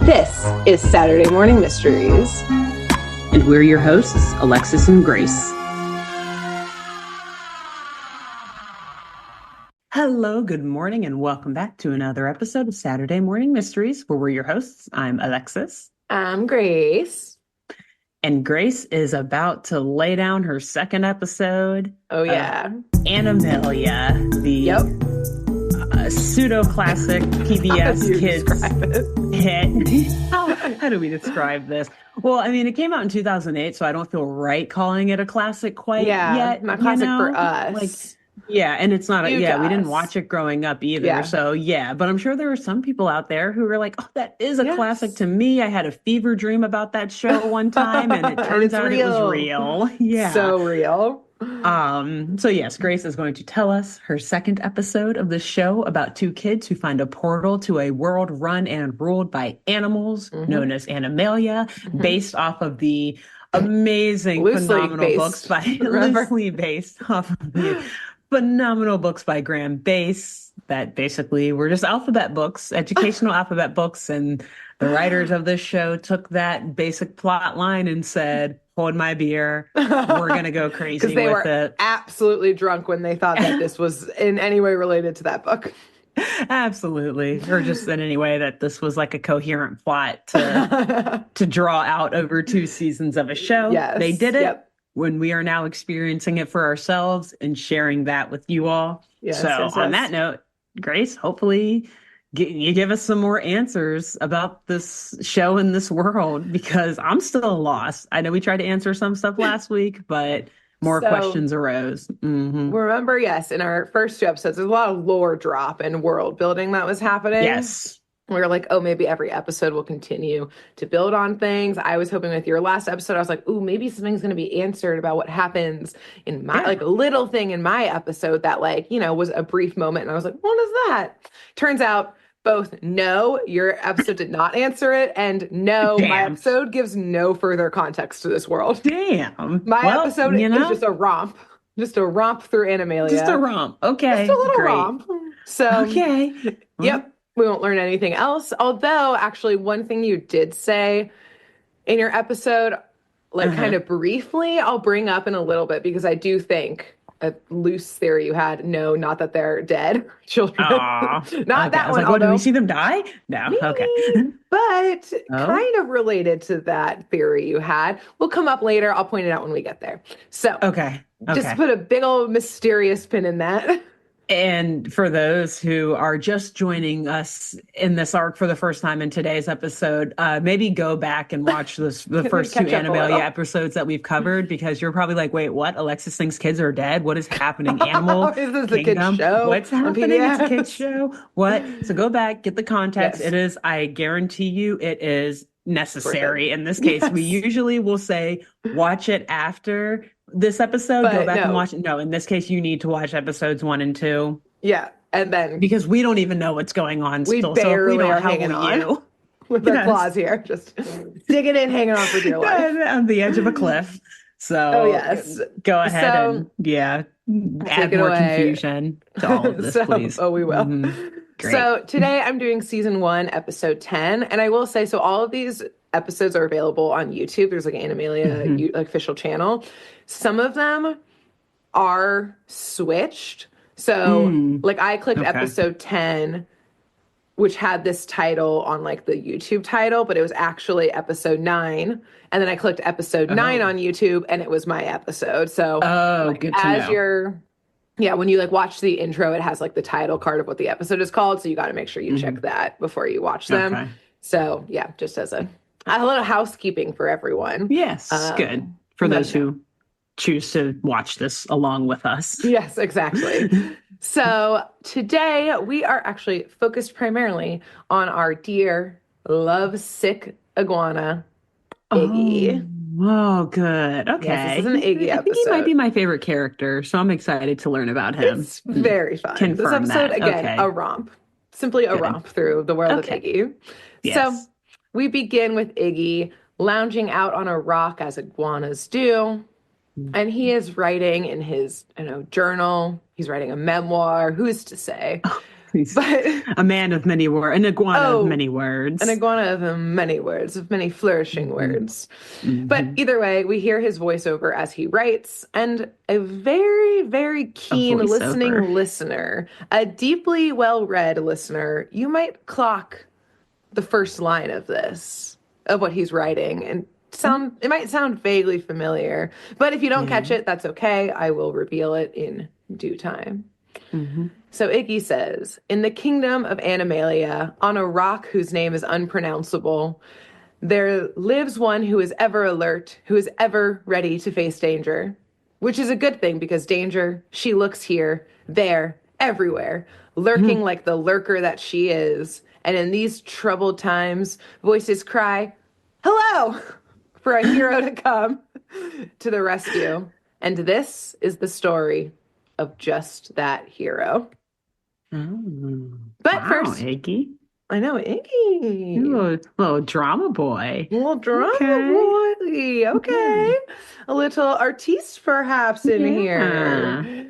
This is Saturday Morning Mysteries. And we're your hosts, Alexis and Grace. Hello, good morning, and welcome back to another episode of Saturday Morning Mysteries, where we're your hosts. I'm Alexis. I'm Grace. And Grace is about to lay down her second episode. Oh, yeah. Animalia, the pseudo-classic PBS kids hit. How do we describe this? Well, I mean, it came out in 2008, so I don't feel right calling it a classic quite yet. Not classic for us. And it's not, we us. didn't watch it growing up either. Yeah. So, but I'm sure there are some people out there who are like, oh, that is a classic to me. I had a fever dream about that show one time, and it turns out it was real. Yeah. So real. So yes, Grace is going to tell us her second episode of the show about two kids who find a portal to a world run and ruled by animals known as Animalia, based off of the amazing, phenomenal books by loosely based off of the phenomenal books by Graham Base that basically were just alphabet books, educational alphabet books, and the writers of this show took that basic plot line and said, hold my beer. We're going to go crazy with it. Because they were absolutely drunk when they thought that this was in any way related to that book. Absolutely. Or just in any way that this was like a coherent plot to draw out over 2 seasons of a show. Yes. They did it when we are now experiencing it for ourselves and sharing that with you all. Yes, on that note, Grace, hopefully you give us some more answers about this show and this world, because I'm still lost. I know we tried to answer some stuff last week, but more questions arose. Remember, in our first 2 episodes, there's a lot of lore drop and world building that was happening. Yes. We were like, oh, maybe every episode will continue to build on things. I was hoping with your last episode, I was like, ooh, maybe something's going to be answered about what happens in my, like a little thing in my episode that was a brief moment. And I was like, what is that? Turns out both no, your episode did not answer it, and no, my episode gives no further context to this world. Damn. My episode is just a romp. Just a romp through Animalia. Just a romp. Okay. Just a little romp. So, okay. Yep. We won't learn anything else. Although, actually, one thing you did say in your episode, kind of briefly, I'll bring up in a little bit, because I do think a loose theory you had. No, not that they're dead children. Not that one. Like, do we see them die? No. Maybe, okay. But kind of related to that theory you had. We'll come up later. I'll point it out when we get there. So, just put a big old mysterious pin in that. And for those who are just joining us in this arc for the first time in today's episode, maybe go back and watch the first 2 Animalia episodes that we've covered, because you're probably like, wait, what? Alexis thinks kids are dead? What is happening? Animal Is this Kingdom? A kid's show? What's happening? It's a kid's show. What? So go back, get the context. Yes. It is, I guarantee you, it is necessary. In this case, we usually will say, watch it after this episode, go back and watch it. No, in this case, you need to watch episodes 1 and 2. Yeah, and then because we don't even know what's going on. We still, barely so are hanging on with our claws here, just digging in, hanging on for dear life on the edge of a cliff. So go ahead and add more confusion to all of this, please. Oh, we will. Great. So today I'm doing season 1, episode 10, and I will say, so all of these episodes are available on YouTube. There's like an Animalia official channel. Some of them are switched. So I clicked episode 10, which had this title on like the YouTube title, but it was actually episode 9. And then I clicked episode 9 on YouTube, and it was my episode. So good to know. when you watch the intro, it has like the title card of what the episode is called. So you got to make sure you check that before you watch them. Okay. So just as a little housekeeping for everyone. Yes, good. For those who choose to watch this along with us. Yes, exactly. So today we are actually focused primarily on our dear, lovesick iguana, Iggy. Oh, good. Okay. Yes, this is an Iggy episode. I think he might be my favorite character, so I'm excited to learn about him. It's very fun. Confirm this episode, that. again, a romp. Simply a romp through the world of Iggy. Yes. So we begin with Iggy lounging out on a rock, as iguanas do. And he is writing in his journal. He's writing a memoir. Who's to say? He's But a man of many words, an iguana of oh, many an words. iguana of many words, of many flourishing Hmm. words. But Hmm. either way, we hear his voiceover as he writes, and a very, very A keen voiceover. listening listener, a deeply well-read listener, you might clock the first line of this, of what he's writing, and Oh, it might sound vaguely familiar, but if you don't yeah. catch it, that's okay. I will reveal it in due time. Hmm. So Iggy says, in the kingdom of Animalia, on a rock whose name is unpronounceable, there lives one who is ever alert, who is ever ready to face danger. Which is a good thing because danger, she looks here, there, everywhere, lurking like the lurker that she is. And in these troubled times, voices cry, hello, for a hero to come to the rescue. And this is the story of just that hero. Oh, But wow, first, Iggy. I know You Iggy. little drama boy. Little drama Okay. boy. Yeah. Okay. A little artiste perhaps in here. Yeah.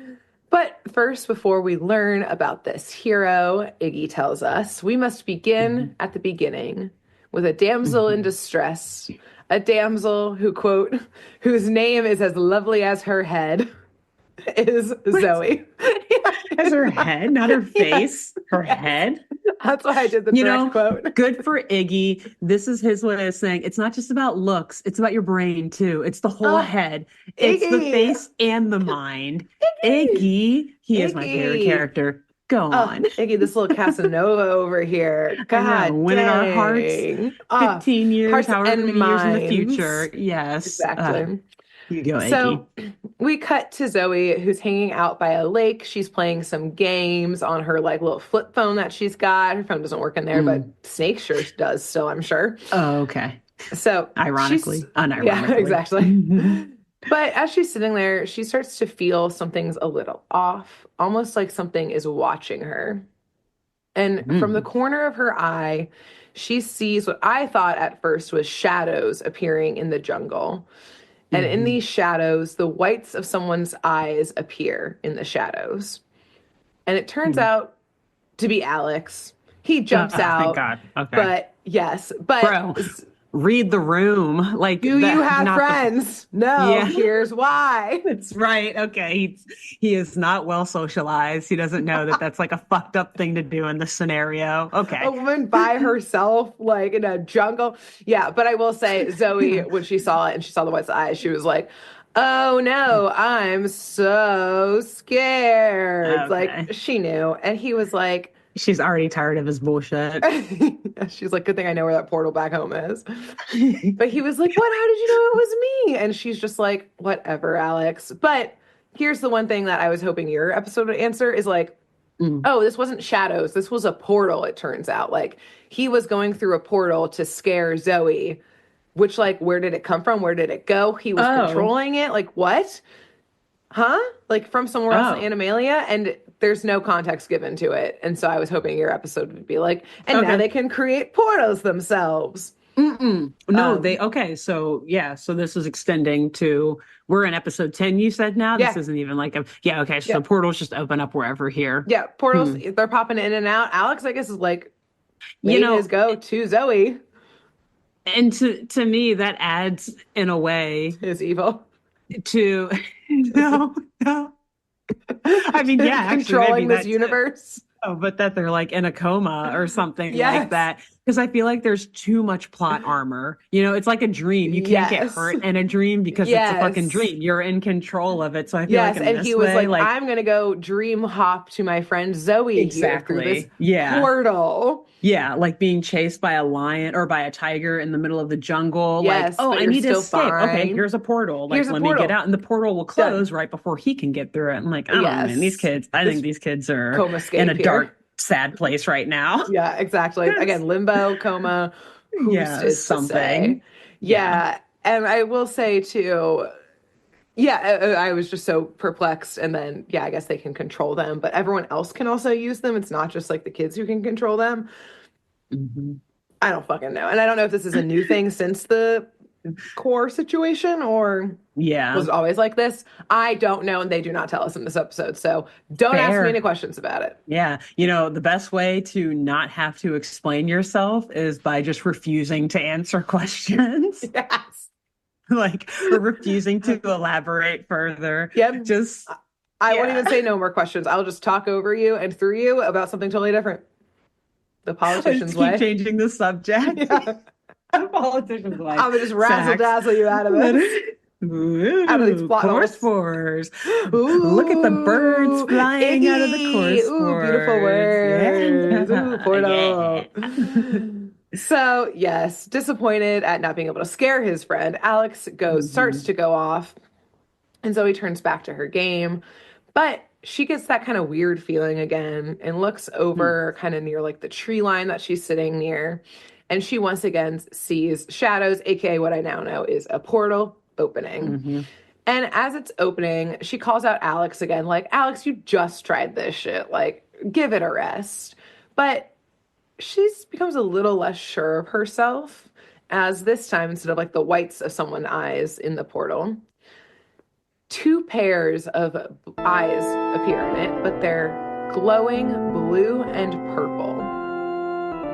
But first, before we learn about this hero, Iggy tells us we must begin Hmm. at the beginning with a damsel in Hmm. distress, a damsel who, quote, whose name is as lovely as her head, is What? Zoe. As her head, not her Yes, face, her yes. head. That's why I did the You direct know, quote. good for Iggy. This is his way of saying it's not just about looks, it's about your brain too. It's the whole Oh, head, it's the Iggy, face and the mind. Iggy, Iggy, he is my favorite Iggy. character. Go Oh, on. Iggy, this little Casanova over here. I know, God winning our hearts dang. Oh, 15 years, hearts however and many years in the minds. future. Yes. Exactly. You go, So Iggy. we cut to Zoe, who's hanging out by a lake. She's playing some games on her like little flip phone that she's got. Her phone doesn't work in there, but Mm. Snake sure does still, I'm sure. Oh, okay. So she's, Ironically, yeah, unironically. exactly. But as she's sitting there, she starts to feel something's a little off, almost like something is watching her. And from the Mm. corner of her eye, she sees what I thought at first was shadows appearing in the jungle. And in Hmm. these shadows, the whites of someone's eyes appear in the shadows. And it turns Mm. out to be Alex. He jumps Thank out, God. Okay. but yes, but Bro, read the room. Like do you the have not the friends? No, yeah. here's why. That's right. Okay. He is not well socialized. He doesn't know that that's like a fucked up thing to do in this scenario. A Okay. woman by herself, like in a jungle. Yeah, but I will say, Zoe, when she saw it and she saw the white's eyes, she was like, oh no, I'm so scared. Like Okay. she knew. And he was like, She's already tired of his bullshit. she's like, good thing I know where that portal back home is. But he was like, what? How did you know it was me? And she's just like, whatever, Alex. But here's the one thing that I was hoping your episode would answer is like, Mm. oh, this wasn't shadows. This was a portal, it turns out. Like he was going through a portal to scare Zoe, which, like, where did it come from? Where did it go? He was Oh. controlling it. Like, what? Huh? Like from somewhere else in Oh. Animalia? And there's no context given to it. And so I was hoping your episode would be like, and now Okay. they can create portals themselves. Mm-mm. No, they Um, okay. So yeah, so this is extending to we're in episode 10, you said now. This yeah, isn't even like a yeah, okay. yeah, So portals just open up wherever here. yeah. Portals, Hmm. they're popping in and out. Alex, I guess, is like You made his know, go to Zoe, and to me that adds in a way his evil. to no, no. I mean, yeah, actually maybe Controlling this that too. universe. Oh, but that they're like in a coma or something like Yes. that. Because I feel like there's too much plot armor. You know, it's like a dream. You can't get Yes. hurt in a dream because it's a fucking Yes. dream. You're in control of it. So I feel like Yes. in And he this was way, like, like, I'm going to go dream hop to my friend Zoe here through this exactly. Yeah. portal. Yeah. Like being chased by a lion or by a tiger in the middle of the jungle. Like, Yes. oh, But I you're need to still escape. Okay, fine. here's a portal. Like, Here's a let me get portal. out. And the portal will Done. close right before he can get through it. I'm like, I don't know, man. These Yes. kids, I think This these kids are coma in a escape here. dark, sad place right now. Yeah, exactly. Again, limbo, coma, who's Yeah, is to say? something. Yeah. Yeah. And I will say too, yeah, I was just so perplexed. And then, yeah, I guess they can control them, but everyone else can also use them. It's not just like the kids who can control them. Hmm. I don't fucking know. And I don't know if this is a new thing since the core situation, or was Yeah, it always like this? I don't know, and they do not tell us in this episode. So don't ask me any fair. questions about it. Yeah. The best way to not have to explain yourself is by just refusing to answer questions, Yes. like, or refusing to elaborate further. Yep. Just, I won't even yeah. say no more questions. I'll just talk over you and through you about something totally different. The I just politician's keep way. changing the subject. Yeah. The politician's way. I'm gonna just razzle Facts. dazzle you out of this, Ooh, out of these plot core holes. spores. Look at the birds Ooh, flying out of the core Iggy. Ooh, beautiful spores. words. Ooh, Yeah. portal. Yeah. So, yes, disappointed at not being able to scare his friend, Alex starts Hmm. to go off, and Zoe turns back to her game, but she gets that kind of weird feeling again and looks over kind of near like the tree line that she's sitting near, and she once again sees shadows, aka what I now know is a portal opening. Hmm. And as it's opening, she calls out Alex again, like, Alex, you just tried this shit. Like, give it a rest. But she becomes a little less sure of herself, as this time, instead of like the whites of someone's eyes in the portal, two pairs of eyes appear in it, but they're glowing blue and purple.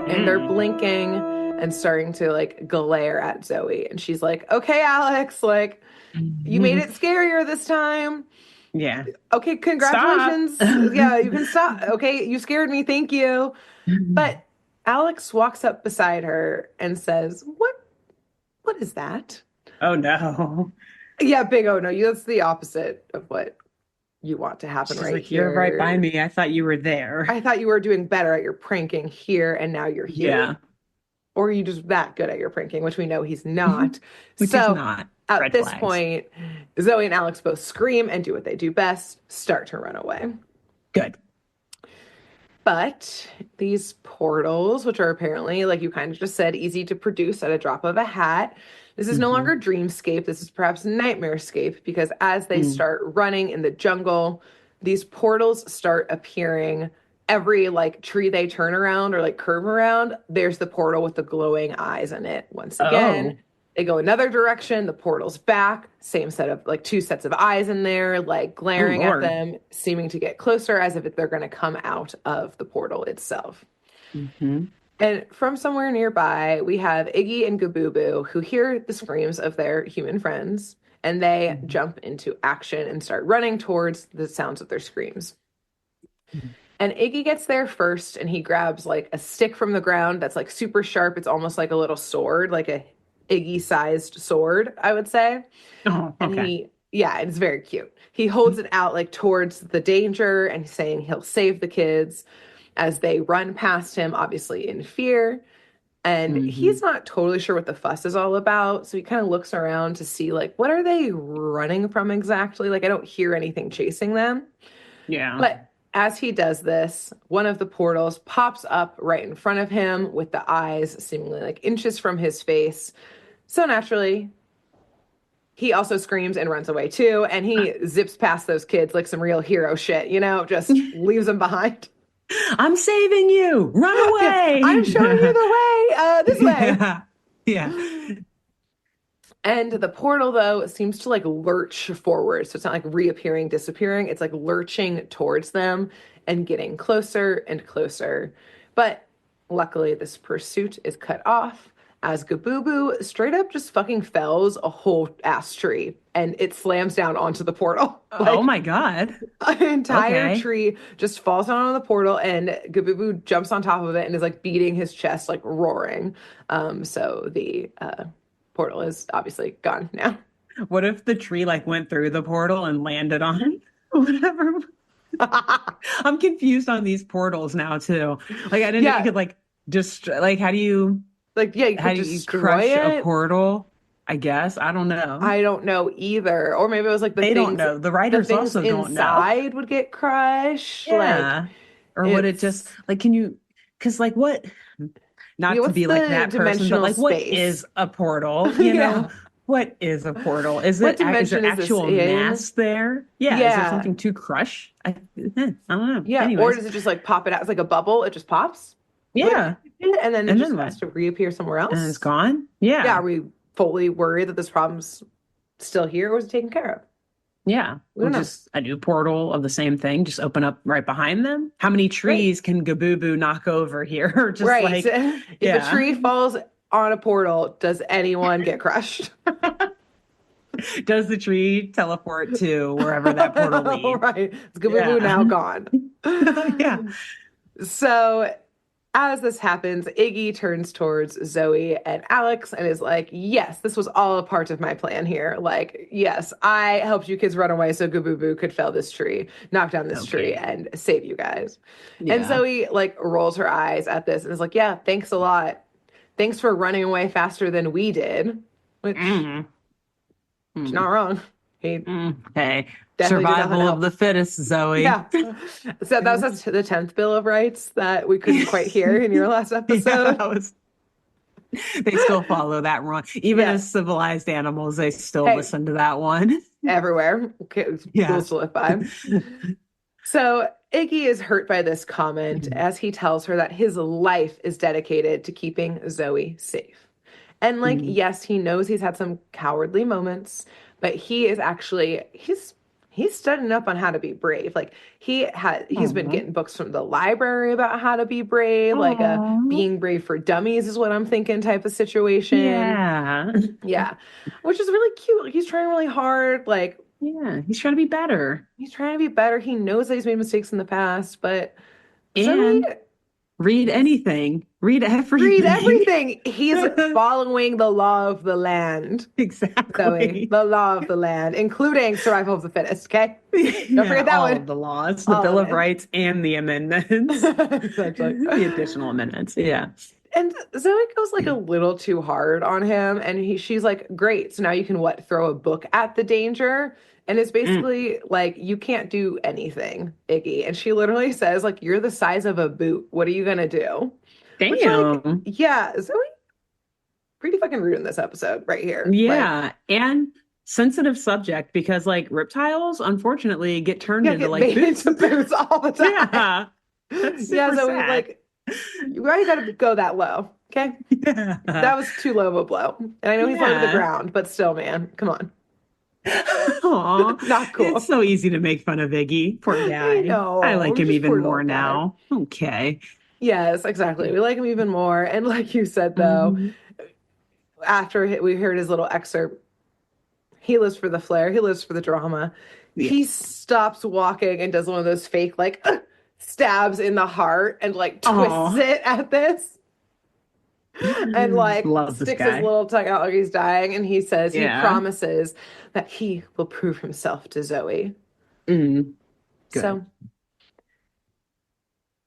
And they're Mm. blinking and starting to like glare at Zoe. And she's like, okay, Alex, like, you made it scarier this time. Yeah. Okay, Stop. congratulations. Yeah, you can stop. Okay, you scared me. Thank you. But Alex walks up beside her and says, what is that? Oh no. Yeah, big oh no, that's the opposite of what you want to happen She's right like, you're right by here. me. I thought you were there. I thought you were doing better at your pranking here and now you're here. Yeah. Or are you just that good at your pranking, which we know he's not. Which is So not at red this flags. point, Zoe and Alex both scream and do what they do best, start to run away. Good. But these portals, which are apparently, like you kind of just said, easy to produce at a drop of a hat, this is no Hmm. longer dreamscape. This is perhaps nightmarescape, because as they Mm. start running in the jungle, these portals start appearing. Every like tree they turn around or like curve around, there's the portal with the glowing eyes in it. Once again, Oh. they go another direction, the portal's back, same set of like two sets of eyes in there, like Oh glaring at Lord. them, seeming to get closer as if they're going to come out of the portal itself. Hmm. And from somewhere nearby, we have Iggy and Gabooboo, who hear the screams of their human friends, and they jump into action and start running towards the sounds of their screams. And Iggy gets there first, and he grabs like a stick from the ground that's like super sharp. It's almost like a little sword, like a Iggy-sized sword, I would say. Oh, And okay. yeah, it's very cute. He holds it out like towards the danger and saying he'll save the kids as they run past him, obviously in fear. And Hmm. he's not totally sure what the fuss is all about. So he kind of looks around to see, like, what are they running from exactly? Like, I don't hear anything chasing them. Yeah. But as he does this, one of the portals pops up right in front of him with the eyes seemingly like inches from his face. So naturally, he also screams and runs away too. And he zips past those kids like some real hero shit, just leaves them behind. I'm saving you. Run Yeah, I'm away. showing you the way, this way. Yeah. Yeah. And the portal, though, seems to like lurch forward. So it's not like reappearing, disappearing. It's like lurching towards them and getting closer and closer. But luckily, this pursuit is cut off as Gabooboo straight up just fucking fells a whole ass tree and it slams down onto the portal. Oh Like my God. an entire Okay. tree just falls down on the portal and Gabooboo jumps on top of it and is like beating his chest, like roaring. So the portal is obviously gone now. What if the tree like went through the portal and landed on whatever? I'm confused on these portals now too. Like I didn't know you Yeah, could like just like like yeah, you how could do you destroy crush a it. portal? I guess. I don't know. I don't know either. Or maybe it was like They don't know. The the writers things also don't know. inside would get crushed. Like Yeah. Or would it just it's like can you because like what yeah, not to what's be like the that person, but dimensional like what space? is a portal? Yeah. What is a portal? What Is dimension there is this actual in? mass there? Yeah, is there Yeah. something to crush? I don't know. Yeah. Or Anyways, does it just like pop it out? It's like a bubble. It just pops. yeah. And then it And just then what? has to reappear somewhere And it's else. gone? Yeah. Yeah. Are we fully worried that this problem's still here, or was it taken care of? Yeah. We Or don't know. just a new portal of the same thing, just open up right behind them. How many Right. trees can Gabubu knock over here? Or just Right. like, If a yeah. tree falls on a portal, does anyone get crushed? Does the tree teleport to wherever that portal leads? Right. Scooby-Doo Yeah. now gone. Yeah. So as this happens, Iggy turns towards Zoe and Alex and is like, yes, this was all a part of my plan here. Like, yes, I helped you kids run away so Boo could fell this tree, knock down this tree, Okay. and save you guys. And Yeah. Zoe, like, rolls her eyes at this and is like, yeah, thanks a lot. Thanks for running away faster than we did, which Mm, is not mm, wrong. He Okay. definitely did nothing to Survival of help. the fittest, Zoe. Yeah. So that was the 10th Bill of Rights that we couldn't quite hear in your last Yeah, episode. that was they still follow that run. Even Yeah. as civilized animals, they still Hey, listen to that one. everywhere. Okay, Yeah. rules to live by. So Iggy is hurt by this comment as he tells her that his life is dedicated to keeping Zoe safe. And like, Mm. yes, he knows he's had some cowardly moments, but he is actually he's studying up on how to be brave. Like he's been Aw. getting books from the library about how to be brave, like a Aw. being brave for dummies is what I'm thinking type of situation. Yeah. Yeah. Which is really cute. Like, he's trying really hard. Like Yeah. He's trying to be better. he's trying to be better. He knows that he's made mistakes in the past, but Zoe And read is anything. Read read everything. everything. He's following the law of the land. Zoe, Exactly. the law of the land, including survival of the fittest, okay? Don't Yeah, forget that all one. of the laws, the All Bill of of it. Rights and the amendments, Exactly. the additional amendments. Yeah. And Zoe goes like a little too hard on him, and she's like, "Great, so now you can what? Throw a book at the danger." And it's Mm. basically like, "You can't do anything, Iggy." And she literally says, "Like you're the size of a boot. What are you gonna do?" Which, like, Damn. yeah, Zoe pretty fucking rude in this episode right here. Like, Yeah. And sensitive subject because like reptiles unfortunately get turned yeah, into get like made boots. into boots all the time. Yeah. That's Yeah, super Zoe, sad. like, why you gotta go that low? Okay. Yeah. That was too low of a blow. And I know he's low to the Yeah. ground, but still, man, come on. Aw, Not it's cool. so easy to make fun of Iggy. Poor I guy. I know. like him Just even poor little more guy. now. Okay. Yes, exactly. We like him even more. And like you said, though, Mhm. after we heard his little excerpt, he lives for the flair. He lives for the drama. He Yes. stops walking and does one of those fake, like, stabs in the heart and, like, twists Oh, it at this and, like, love this sticks his guy. little tongue out like he's dying. And he says, he Yeah. promises that he will prove himself to Zoe. Mm, good. So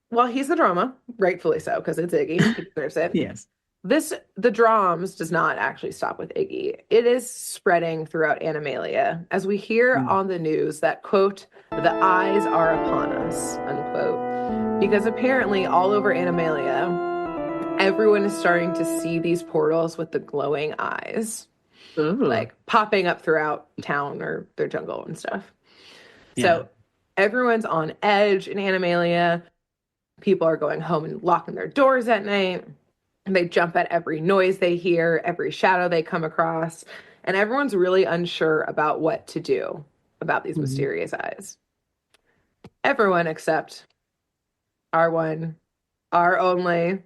while he's the drama, rightfully so, because it's Iggy, he deserves it. Yes. The drums does not actually stop with Iggy. It is spreading throughout Animalia as we hear Mm. on the news that, quote, the eyes are upon us, unquote. Because apparently all over Animalia, everyone is starting to see these portals with the glowing eyes, Ooh. like popping up throughout town or their jungle and stuff. Yeah. So everyone's on edge in Animalia. People are going home and locking their doors at night. And they jump at every noise they hear, every shadow they come across. And everyone's really unsure about what to do about these Mhm. mysterious eyes. Everyone except our one, our only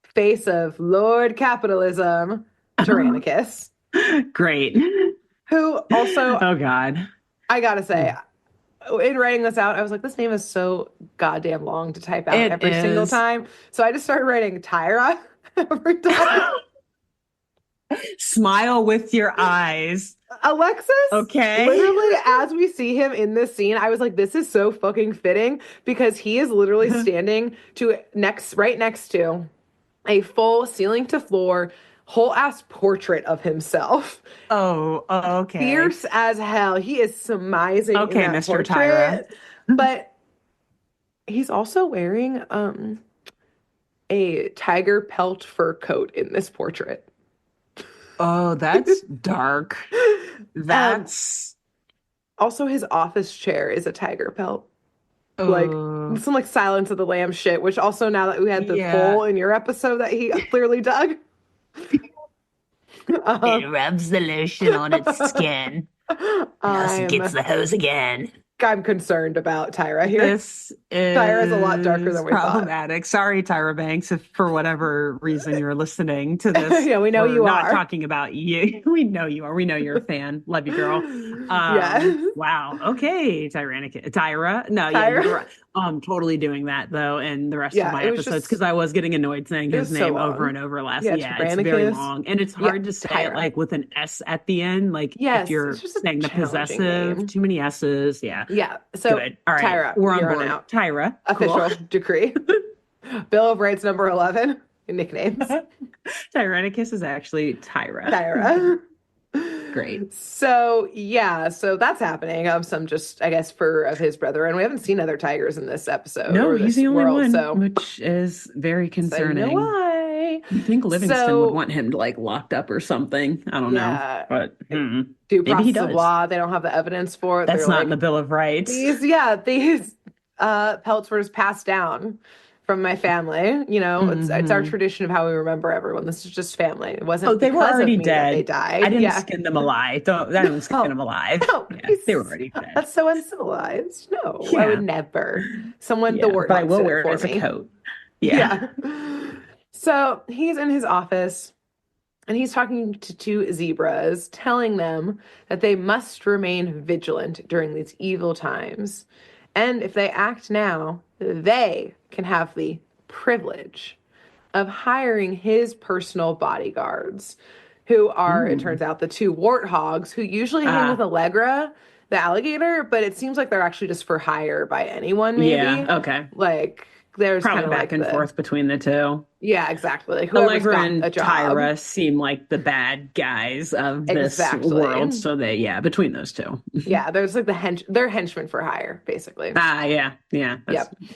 face of Lord Capitalism, Tyrannicus, Great. who also, Oh God. I gotta say, Mm. in writing this out, I was like, this name is so goddamn long to type out It every single is. time. So I just started writing Tyra every time. Smile with your eyes. Alexis, Okay. literally, as we see him in this scene, I was like, this is so fucking fitting because he is literally standing right next to a full ceiling to floor, whole ass portrait of himself. Oh, okay. Fierce as hell. He is smizing in Okay, that Mr. Tyra. portrait. But he's also wearing a tiger pelt fur coat in this portrait. Oh, that's dark. Um, That's Also, his office chair is a tiger pelt. Like oh some like Silence of the Lambs shit, which also now that we had the yeah. poll in your episode that he clearly dug. Um, It rubs the lotion on its skin. Thus gets I'm the hose again. I'm concerned about Tyra here. This Tyra's a lot darker is than we thought. problematic. Sorry, Tyra Banks, if for whatever reason you're listening to this. Yeah, we know We're you not are. talking about you. We know you are. We know you're a fan. Love you, girl. Yeah. Wow. Okay, Tyrannica. Tyra. No, yeah, you're Tyra. right. I'm totally doing that though in the rest of Yeah, my it was episodes because just I was getting annoyed saying it his was so name over long. and over last. Yeah, Yeah, it's very Tyrannicus. long and it's Yeah, hard to say it Tyra. like with an S at the end. Like if Yes, it's you're just a saying the challenging possessive, name. too many S's. Yeah. Yeah. So Good. All right. Tyra, We're on you're on board. out. Tyra. Cool. Official decree. Bill of Rights number 11. Nicknames. Tyrannicus is actually Tyra. Tyra. Great. So yeah, so that's happening. Some just I guess fur of his brother, and we haven't seen other tigers in this episode No, or he's this the only world. one, So which is very say no concerning. why. You think Livingston would So want him like locked up or something? I don't know, yeah, but due maybe he process of does. law. They don't have the evidence for it. They're That's not in the like Bill of Rights. these pelts were just passed down from my family. You know, it's our Hmm. tradition of how we remember everyone. This is just family. It Oh, wasn't they were because of already me that they dead. I died. didn't Yeah. skin them alive. I didn't skin No, them alive. no, Yeah, they were already dead. that's so uncivilized. No, I would Yeah, never. Someone, the yeah, but I warthogs will did it wear it for as a me. coat. Yeah. Yeah. So he's in his office and he's talking to two zebras, telling them that they must remain vigilant during these evil times. And if they act now, they can have the privilege of hiring his personal bodyguards, who are, it Ooh. turns out, the two warthogs who usually hang with Ah, Allegra, the alligator, but it seems like they're actually just for hire by anyone, yeah. maybe. Okay. Like, there's kind Probably of back like and the, forth between the two. yeah, exactly. Like, whoever's Allegra got a and job. Tyra seem like the bad guys of this world. Exactly. So yeah, between those two. Yeah, there's like they're henchmen for hire, basically. Ah, yeah, yeah, that's Yep. a good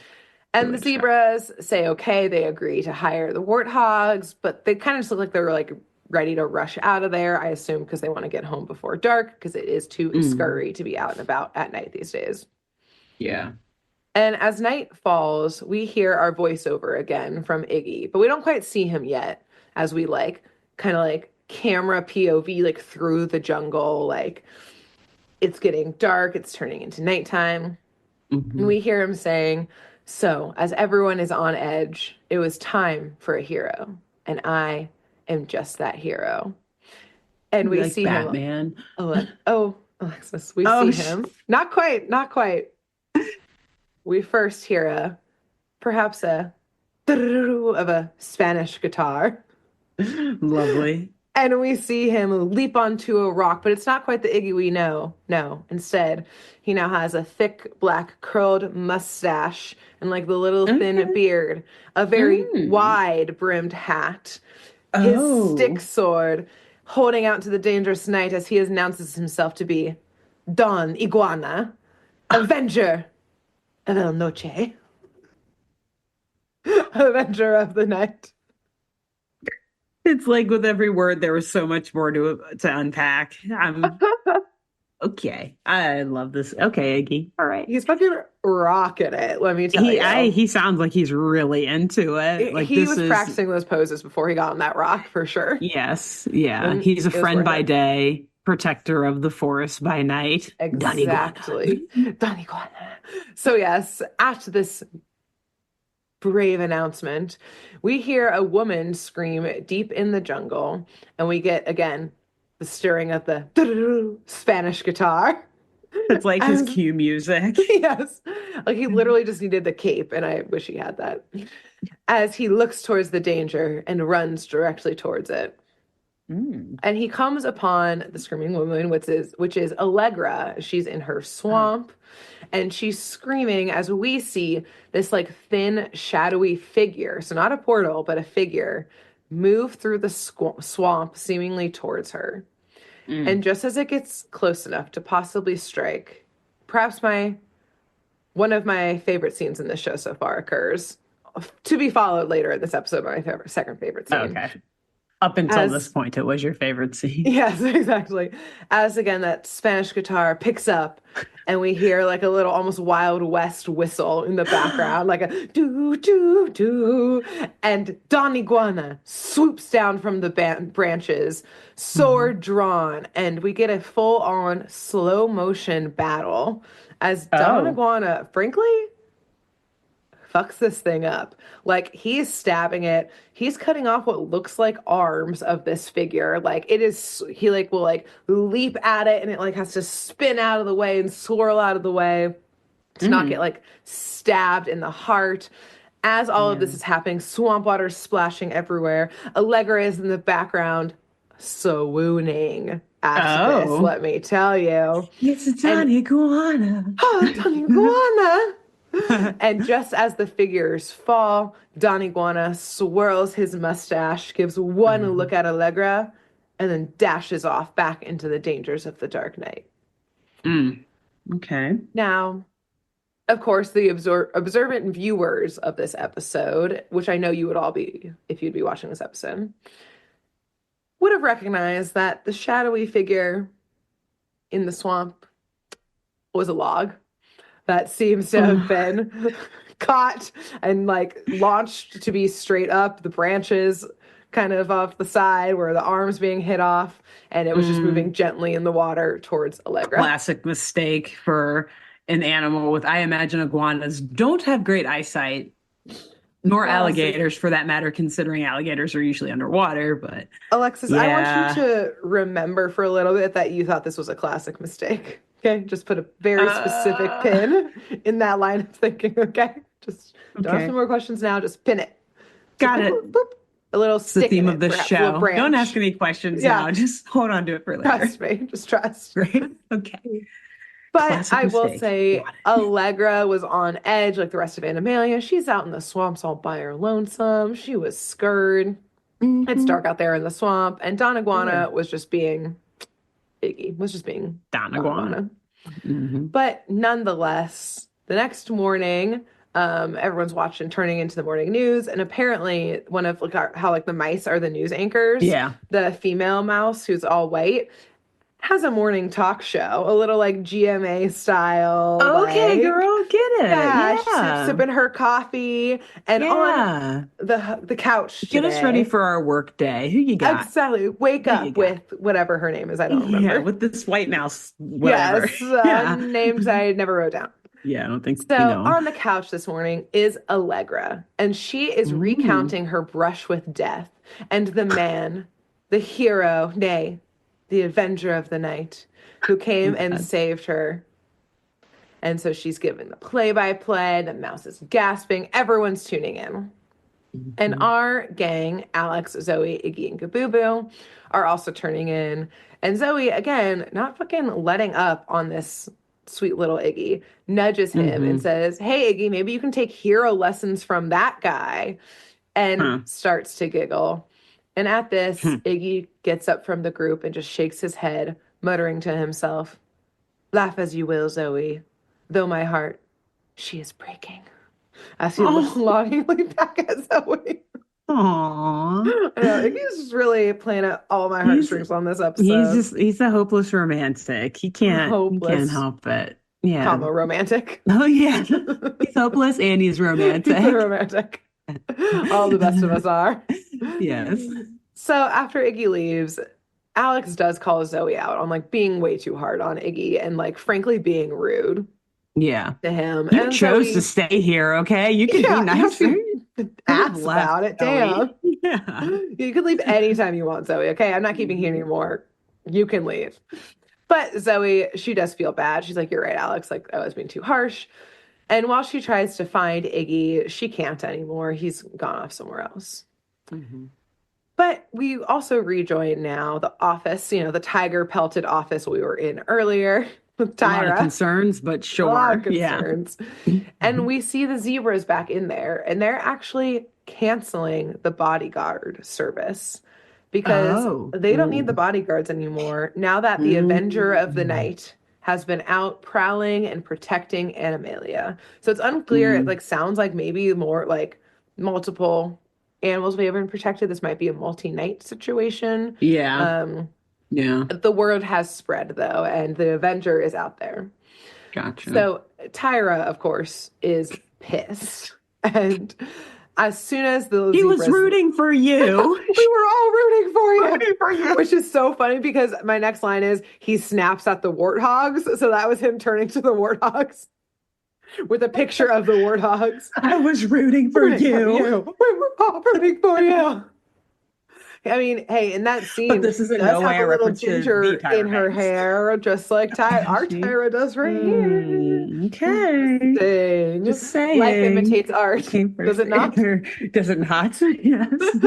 And way the to describe it. zebras say okay, they agree to hire the warthogs, but they kind of just look like they're like ready to rush out of there, I assume, because they want to get home before dark, because it is too Mm, scurry to be out and about at night these days. yeah. And as night falls, we hear our voiceover again from Iggy, but we don't quite see him yet as we like kind of like camera POV like through the jungle, like it's getting dark, it's turning into nighttime. And Hmm. we hear him saying, so, as everyone is on edge, it was time for a hero. And I am just that hero. And we Like see him, Batman. Alexis, we Oh, see him. Not quite, not quite. We first hear perhaps a of a Spanish guitar. lovely. And we see him leap onto a rock, but it's not quite the Iggy we know. No, instead, he now has a thick black curled mustache and like the little thin Okay. beard, a very Mm. wide brimmed hat, his stick Oh, sword holding out to the dangerous night as he announces himself to be Don Iguana, Avenger of El Noche, Avenger of the Night. it's like with every word, there was so much more to unpack. I'm okay. I love this. Okay, Iggy. All right. He's fucking rocking it, let me tell you. He sounds like he's really into it. Like He this was is practicing those poses before he got on that rock for sure. yes, yeah. And He's a it was friend worth by it. day, protector of the forest by night. Daniguana. Exactly. Don Iguana. So, yes, at this brave announcement, we hear a woman scream deep in the jungle, and we get again the stirring of the Spanish guitar. It's like his As cue music. yes, like he literally just needed the cape, and I wish he had that. As he looks towards the danger and runs directly towards it. Mm. And he comes upon the screaming woman, which is Allegra. She's in her Uh, swamp, and she's screaming as we see this like thin, shadowy figure. So not a portal, but a figure move through the swamp, seemingly towards her. mm. And just as it gets close enough to possibly strike, perhaps my one of my favorite scenes in this show so far occurs, to be followed later in this episode by my favorite, second favorite scene. Okay. Up until this As point, it was your favorite scene. Yes, exactly. As again, that Spanish guitar picks up and we hear like a little almost Wild West whistle in the background, like a doo doo doo. And Don Iguana swoops down from the branches, Mhm. sword drawn, and we get a full on slow motion battle as Don Oh. Iguana, frankly, fucks this thing up. Like he's stabbing it. He's cutting off what looks like arms of this figure. Like it is he like will like leap at it and it like has to spin out of the way and swirl out of the way to not get Mm. like stabbed in the heart. As all of Yeah. this is happening, swamp water splashing everywhere. Allegra is in the background swooning at this, Oh. let me tell you. It's a And Johnny Iguana. oh, Tony Iguana. And just as the figures fall, Don Iguana swirls his mustache, gives one Mhm. look at Allegra, and then dashes off back into the dangers of the dark night. Mm. Okay. Now, of course, the observant viewers of this episode, which I know you would all be if you'd be watching this episode, would have recognized that the shadowy figure in the swamp was a log that seems to have Oh. been caught and like launched to be straight up, the branches kind of off the side where the arms being hit off, and it was just moving Mm. gently in the water towards Allegra. Classic mistake for an animal with, I imagine iguanas don't have great eyesight, nor Classic. alligators for that matter, considering alligators are usually underwater. But Alexis, I want you yeah. to remember for a little bit that you thought this was a classic mistake. Okay, just put a very specific Uh, pin in that line of thinking. Okay, just don't ask me okay. more questions now. Just pin it. Just Got like it. boop, boop, a little It's the stick in theme of it, the perhaps a little show. Don't ask branch. any questions Yeah, now. Just hold on to it for later. trust me. Just trust. Great. Okay. But Classic I will mistake. say Got it. Allegra was on edge like the rest of Animalia. She's out in the swamps all by her lonesome. She was scared. It's Mm-hmm. dark out there in the swamp. And Don Sure. Iguana was just being Iggy, was just being Don Donegal. Iguana. Mm-hmm. But nonetheless, the next morning, everyone's watching, turning into the morning news, and apparently one of like how like the mice are the news anchors, Yeah. the female mouse who's all white has a morning talk show, a little like GMA style, Okay, like girl, get it. yeah, she's Yeah. sipping her coffee and on Yeah. the couch Get us ready today. for our work day. Who you got? Exactly. Wake Who you up got? with whatever her name is. I don't Yeah, remember. with this white mouse, whatever. Yes, Yeah. names I never wrote down. Yeah, I don't think we So know. on the couch this morning is Allegra, and she is Ooh. recounting her brush with death and the man, the hero, nay, the avenger of the night, who Oh, came and God. saved her. And so she's giving the play-by-play, the mouse is gasping, everyone's tuning in. And Mhm. our gang, Alex, Zoe, Iggy, and Gabooboo, are also turning in. And Zoe, again, not fucking letting up on this sweet little Iggy, nudges him and Mhm. says, "Hey, Iggy, maybe you can take hero lessons from that guy," and Huh. starts to giggle. And at this, Hmm. Iggy gets up from the group and just shakes his head, muttering to himself, "Laugh as you will, Zoe, though my heart, she is breaking." As he looks Oh. longingly back at Zoe. Aw. I know Iggy's just really playing at all my He's heartstrings on this episode. he's a hopeless romantic. He can't Hopeless, help it. Yeah. comma romantic. Oh yeah. He's hopeless and he's He's a romantic. romantic. All the best of us are. Yes. So after Iggy leaves, Alex does call Zoe out on like being way too hard on Iggy and like frankly being rude Yeah. to him. You And chose to Zoe, stay here, okay? You could be yeah, you have nicer. to You could have ask left, about it. Damn. Zoe. Yeah. You can leave anytime you want, Zoe. Okay, I'm not keeping you Mhm. anymore. You can leave. But Zoe, she does feel bad. She's like, "You're right, Alex. Like, I was being too harsh." And while she tries to find Iggy, she can't anymore. He's gone off somewhere else. Mhm. But we also rejoin now the office, the tiger pelted office we were in earlier with A lot of Tyra. concerns, but A lot of sure. Yeah. concerns. And Mhm. we see the zebras back in there, and they're actually canceling the bodyguard service because Oh. they don't need the Ooh. bodyguards anymore now that the Avenger of the Mm. Night has been out prowling and protecting Animalia. So it's unclear. It Mm. like sounds like maybe more like multiple. animals may have been protected. This might be a multi-night situation. Yeah. Um, Yeah. the word has spread though, and the Avenger is out there. Gotcha. So Tyra, of course, is pissed. And as soon as the He was zebras, rooting for you. we were all rooting for you, Rooting for you. which is so funny because my next line is he snaps at the warthogs. So that was him turning to the warthogs with a picture of the warthogs. I was rooting for Rooting for you. you. We were all rooting for you. I mean, hey, in that But scene, this she is in does no have way a a little reference to the ginger in Tyra her Banks. hair, just like Does Our she? Tyra does right here. Okay. Interesting. Just Life saying. imitates art, Came does first. it not? Does it not? Yes.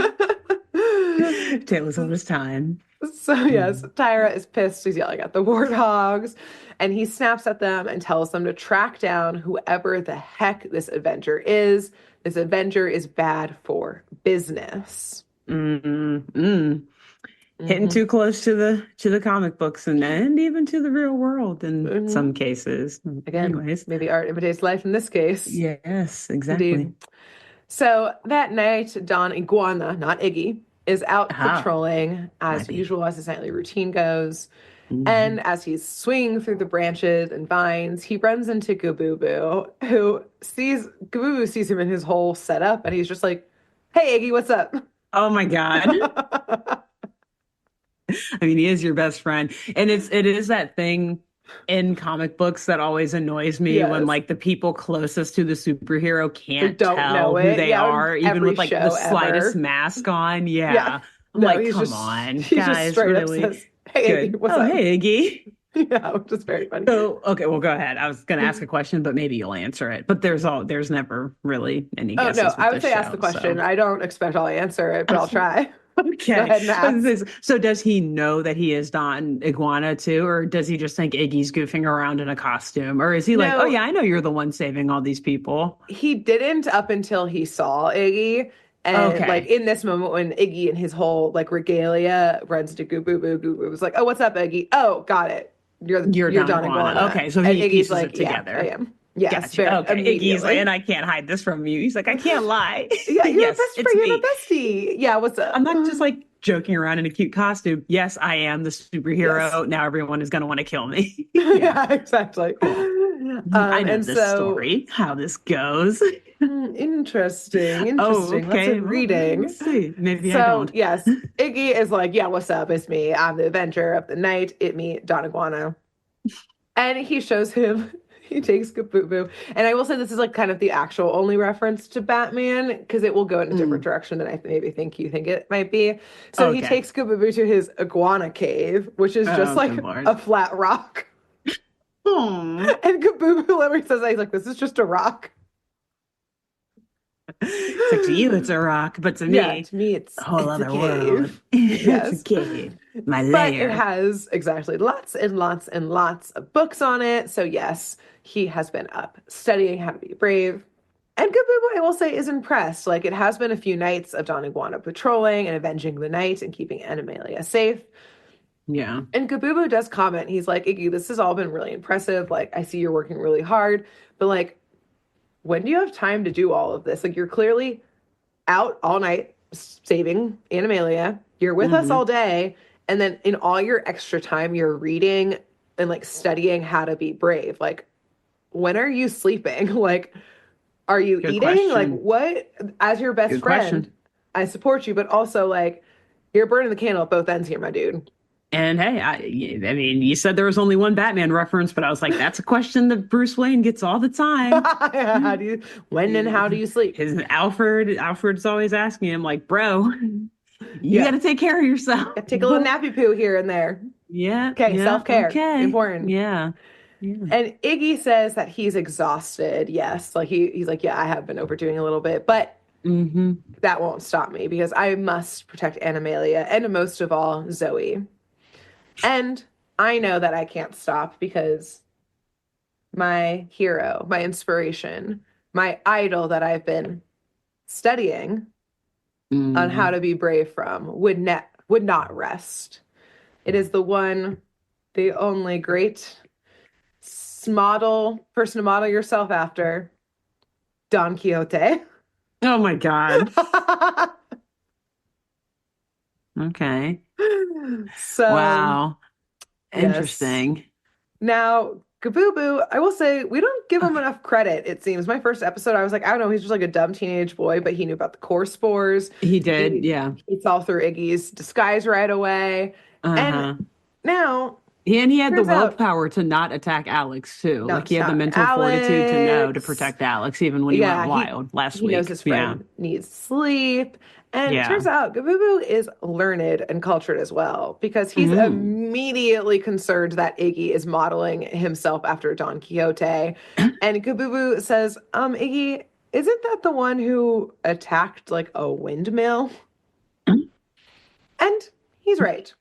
Tale as old as time. So yes, Mm. Tyra is pissed. She's yelling at the warthogs, and he snaps at them and tells them to track down whoever the heck this Avenger is. This Avenger is bad for business. Mm, mm. Hitting Hmm. too close to the comic books and even to the real world in Hmm. some cases. Again, Anyways, maybe art imitates life in this case. yes, exactly. Indeed. So that night, Don Iguana, not Iggy, is out Ah, patrolling my as baby. usual, as his nightly routine goes. Hmm. And as he's swinging through the branches and vines, he runs into Gabooboo, Gabooboo sees him in his whole setup, and he's just like, "Hey, Iggy, what's up?" Oh my God. I mean, he is your best friend. And it is that thing in comic books that always annoys me when Yes, like the people closest to the superhero they can't don't know tell who it. they Yeah, in are, even every with like the show slightest ever. mask on. Yeah, Yeah. I'm no, like, come on, he just guys, straight up really says, "Hey, Iggy, good. what's Oh, up?" hey, Iggy. Yeah, which is very funny. So, okay, well, go ahead. I was going to ask a question, but maybe you'll answer it. But there's never really any Oh no, guesses with I would this say ask the show. question. So, I don't expect I'll answer it, but I'll try. Go okay. ahead and ask. So does he know that he is Don Iguana too, or does he just think Iggy's goofing around in a costume? Or is he like, oh No, yeah, I know you're the one saving all these people? he didn't up until he saw Iggy. And like Okay. in this moment when Iggy and his whole like regalia runs to Goo Boo Boo, Goo Boo was like, "Oh, what's up, Iggy? Oh, got it. You're You're Don Don Iguana. Iguana." Okay, so And he Iggy's pieces like, it "Yeah, I together. am." Yes, Gotcha. very Okay. Iggy's like, and immediately. I can't hide this from you. He's like, I can't lie. Yeah, you're a Yes, best friend. it's You're my me. bestie. Yeah, what's I'm up? not just like joking around in a cute costume. Yes, I am the Yes. superhero. Now everyone is going to want to kill me. Yeah, Yeah, exactly. cool. I know And this so story, how this goes. Interesting, Oh, interesting. Lots okay. of Well, reading. let's see. Maybe I So, don't. yes, Iggy is like, "Yeah, what's up? It's me. I'm the Avenger of the Night. It me, Don Iguana." And he shows him, he takes Kaboo. And I will say this is like kind of the actual only reference to Batman because it will go in a different Mm, direction than I maybe think you think it might be. So he okay. takes Kaboo to his iguana cave, which is just Oh, good like Lord. a flat rock. Hmm. And Kaboo literally says, he's like, "This is just a rock." It's like to you, it's a rock, but to Yeah, me, to me, a whole it's a other world. cave. It's a Yes. cave, my But it lair. has exactly lots and lots and lots of books on it. So yes, he has been up studying how to be brave. And Kabubu, I will say, is impressed. Like it has been a few nights of Don Iguana patrolling and avenging the night and keeping Animalia safe. Yeah. And Kabubu does comment. He's like, "Iggy, this has all been really impressive. Like, I see you're working really hard, but like, when do you have time to do all of this? Like, you're clearly out all night saving Animalia. You're with us all Hmm. day. And then in all your extra time, you're reading and like studying how to be brave. Like, when are you sleeping? Like, are you Good eating? Like, question. what? As your best Good friend, question. I support you, but also like, you're burning the candle at both ends here, my dude. And hey, I mean, you said there was only one Batman reference, but I was like, that's a question that Bruce Wayne gets all the time. How do you, when and how do you sleep? Alfred's always asking him, like, bro, you got Yeah. to take care of yourself. Gotta take a little nappy poo here and there. Yeah, Okay, yeah, self-care, okay. important. Yeah. Yeah. And Iggy says that he's exhausted. Yes, like he's like, "Yeah, I have been overdoing a little bit, but Hmm. that won't stop me because I must protect Animalia and most of all, Zoe." And I know that I can't stop because my hero, my inspiration, my idol that I've been studying on how Hmm. to be brave from would not rest. It is the one, the only great model person to model yourself after, Don Quixote. Oh my God. Okay. So, Wow. yes. Interesting. Now, Kaboo, I will say we don't give him Okay. enough credit, it seems. My first episode, I was like, I don't know, he's just like a dumb teenage boy, but he knew about the core spores. He did, He yeah. he saw through Iggy's disguise right away. And Uh-huh. now, And he had the turns out, willpower to not attack Alex too. Like not he had the not mental fortitude to know to Alex. protect Alex even when he went Yeah, wild last he knows week. his Yeah. friend needs sleep. And it Yeah. turns out Gabubu is learned and cultured as well because he's Mm. immediately concerned that Iggy is modeling himself after Don Quixote. And Gabubu says, Iggy, isn't that the one who attacked like a windmill? And he's right.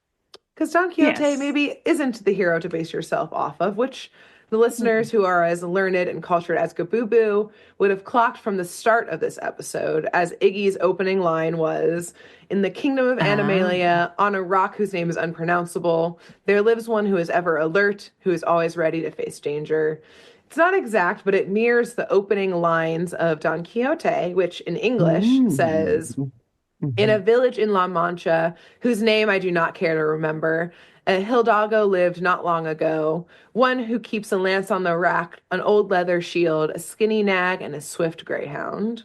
Because Don Quixote Yes. maybe isn't the hero to base yourself off of, which the listeners who are as learned and cultured as Gabubu would have clocked from the start of this episode, as Iggy's opening line was, "In the kingdom of Ah. Animalia, on a rock whose name is unpronounceable, there lives one who is ever alert, who is always ready to face danger." It's not exact, but it mirrors the opening lines of Don Quixote, which in English says, Mm. "In a Mhm. village in La Mancha, whose name I do not care to remember, a hidalgo lived not long ago, one who keeps a lance on the rack, an old leather shield, a skinny nag, and a swift greyhound."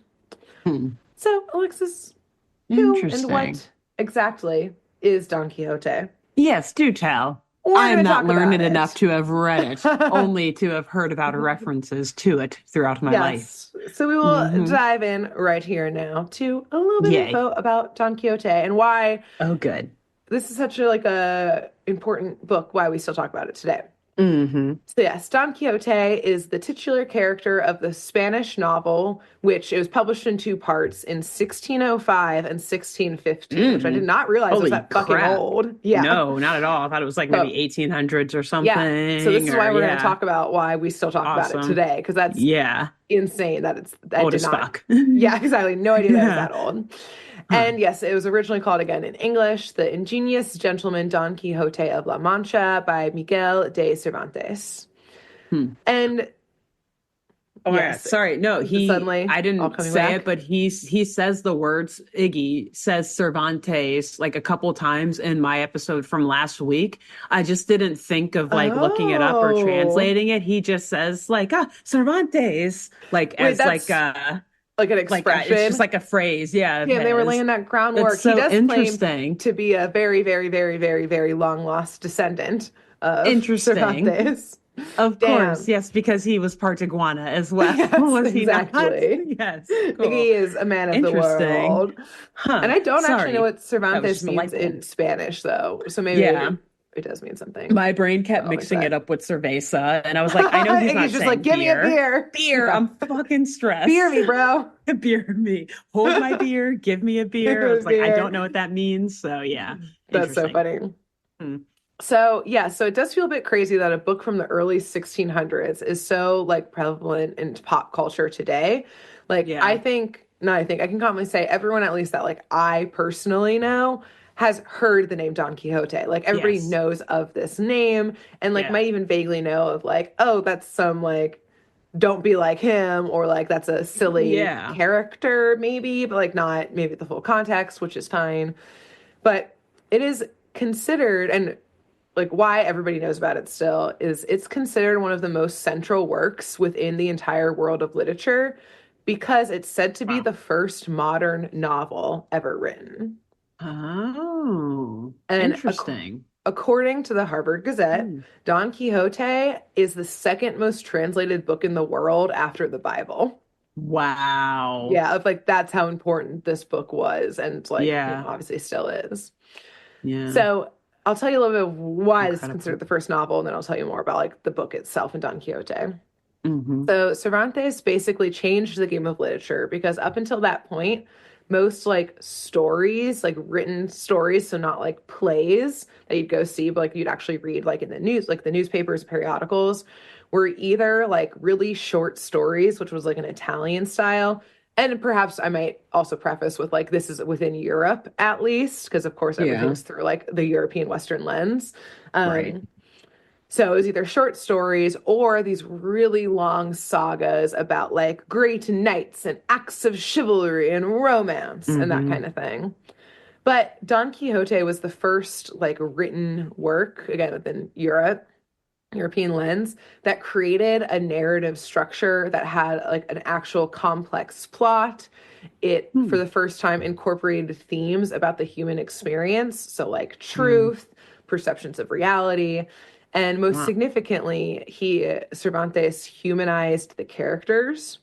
Hmm. So, Alexis, who and Interesting. what exactly is Don Quixote? Yes, do tell. We're I am going to not talk learned about enough it. to have read it, only to have heard about references to it throughout my life. Yes. So we will Hmm. dive in right here now to a little bit of Yay. info about Don Quixote and why Oh, good. this is such a important book, why we still talk about it today. Hmm. So yes, Don Quixote is the titular character of the Spanish novel, which it was published in two parts in 1605 and 1615, which I did Mm. not realize was Holy that fucking crap. old. Yeah. No, not at all. I thought it was like maybe So 1800s or yeah. So this something, is or why we're going to yeah. talk about why we still talk about it Awesome. today, because that's Yeah. insane that I Old did as not. fuck. Yeah, exactly. No idea that was Yeah. that old. Huh. And yes, it was originally called again in English, The Ingenious Gentleman Don Quixote of La Mancha by Miguel de Cervantes. Hmm. And Oh my God. yes, Sorry. No, is it suddenly I all didn't coming say it, back? but he says the words, Iggy says Cervantes like a couple times in my episode from last week. I just didn't think of like looking it up or Oh, translating it. He just says like, Cervantes, wait, that's like an it's just expression. like a phrase. Yeah, of Yeah, and they were his. laying that That's groundwork. He so does claim interesting. to be a very, very, very, very, very long lost descendant of Interesting. Cervantes. Of course. Damn. Yes, because he was part iguana as well. Yes, Was he not? exactly. Yes. He Cool. is a man of the Interesting. world. And Huh. I don't actually know Sorry. what That was Cervantes just a means light bulb. in Spanish, though. So Yeah. maybe it does mean something. My brain kept But I'll leave mixing it that. up with cerveza, and I was like, I know he's And he's not just like, saying give me a beer. beer. Beer. Yeah. I'm fucking Beer stressed. me, bro. Beer me. Hold my beer. Give me a beer. I was like, I don't Beer. know what that means. So yeah. That's so Interesting. funny. Hmm. So, yeah, so it does feel a bit crazy that a book from the early 1600s is so like prevalent in pop culture today. Like, Yeah. I can confidently say everyone, at least that like I personally know, has heard the name Don Quixote. Like, everybody Yes. knows of this name and like Yeah. might even vaguely know of like, oh, that's some like don't be like him, or like that's a silly Yeah. character, maybe, but like not maybe the full context, which is fine. But it is considered, and like why everybody knows about it still is it's considered one of the most central works within the entire world of literature because it's said to be Wow. the first modern novel ever written. Oh, And interesting. according to the Harvard Gazette, Hmm. Don Quixote is the second most translated book in the world after the Bible. Wow. Yeah, of like that's how important this book was and like, Yeah. obviously still is. Yeah. So I'll tell you a little bit of why this is Incredible. considered the first novel, and then I'll tell you more about like the book itself and Don Quixote. Hmm. So Cervantes basically changed the game of literature because up until that point, most like stories, like written stories, so not like plays that you'd go see, but like you'd actually read like in the news, like the newspapers, periodicals, were either like really short stories, which was like an Italian style. And perhaps I might also preface with like this is within Europe at least, because of course Yeah. everything's through like the European Western lens. Right. Um, so it was either short stories or these really long sagas about like great knights and acts of chivalry and romance and that Hmm. kind of thing. But Don Quixote was the first like written work, again within European lens, that created a narrative structure that had like an actual complex plot. It, for Hmm. the first time, incorporated themes about the human experience. So, like Hmm. truth, perceptions of reality. And most Wow. significantly, Cervantes humanized the characters.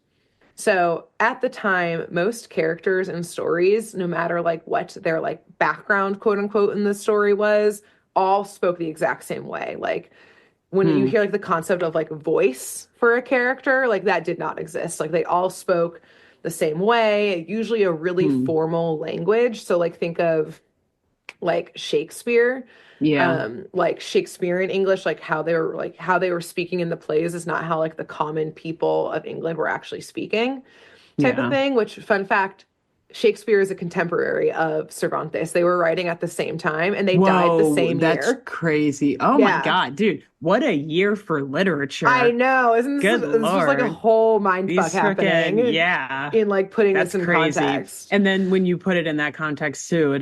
So at the time, most characters in stories, no matter like what their like background, quote unquote, in the story was, all spoke the exact same way. Like when you Hmm. hear like the concept of like voice for a character, like that did not exist. Like they all spoke the same way, usually a really Hmm. formal language. So like think of like Shakespeare, Yeah. like Shakespearean English, like how they were speaking in the plays is not how like the common people of England were actually speaking, type of Yeah. thing. Which, fun fact, Shakespeare is a contemporary of Cervantes. They were writing at the same time and they died the Whoa, same that's year. crazy. Oh my Yeah. God, dude. What a year for I literature. know. Isn't Good this was like a Lord. whole mind fuck These freaking, happening yeah, in like putting this that's in crazy. context. And then when you put it in that context too,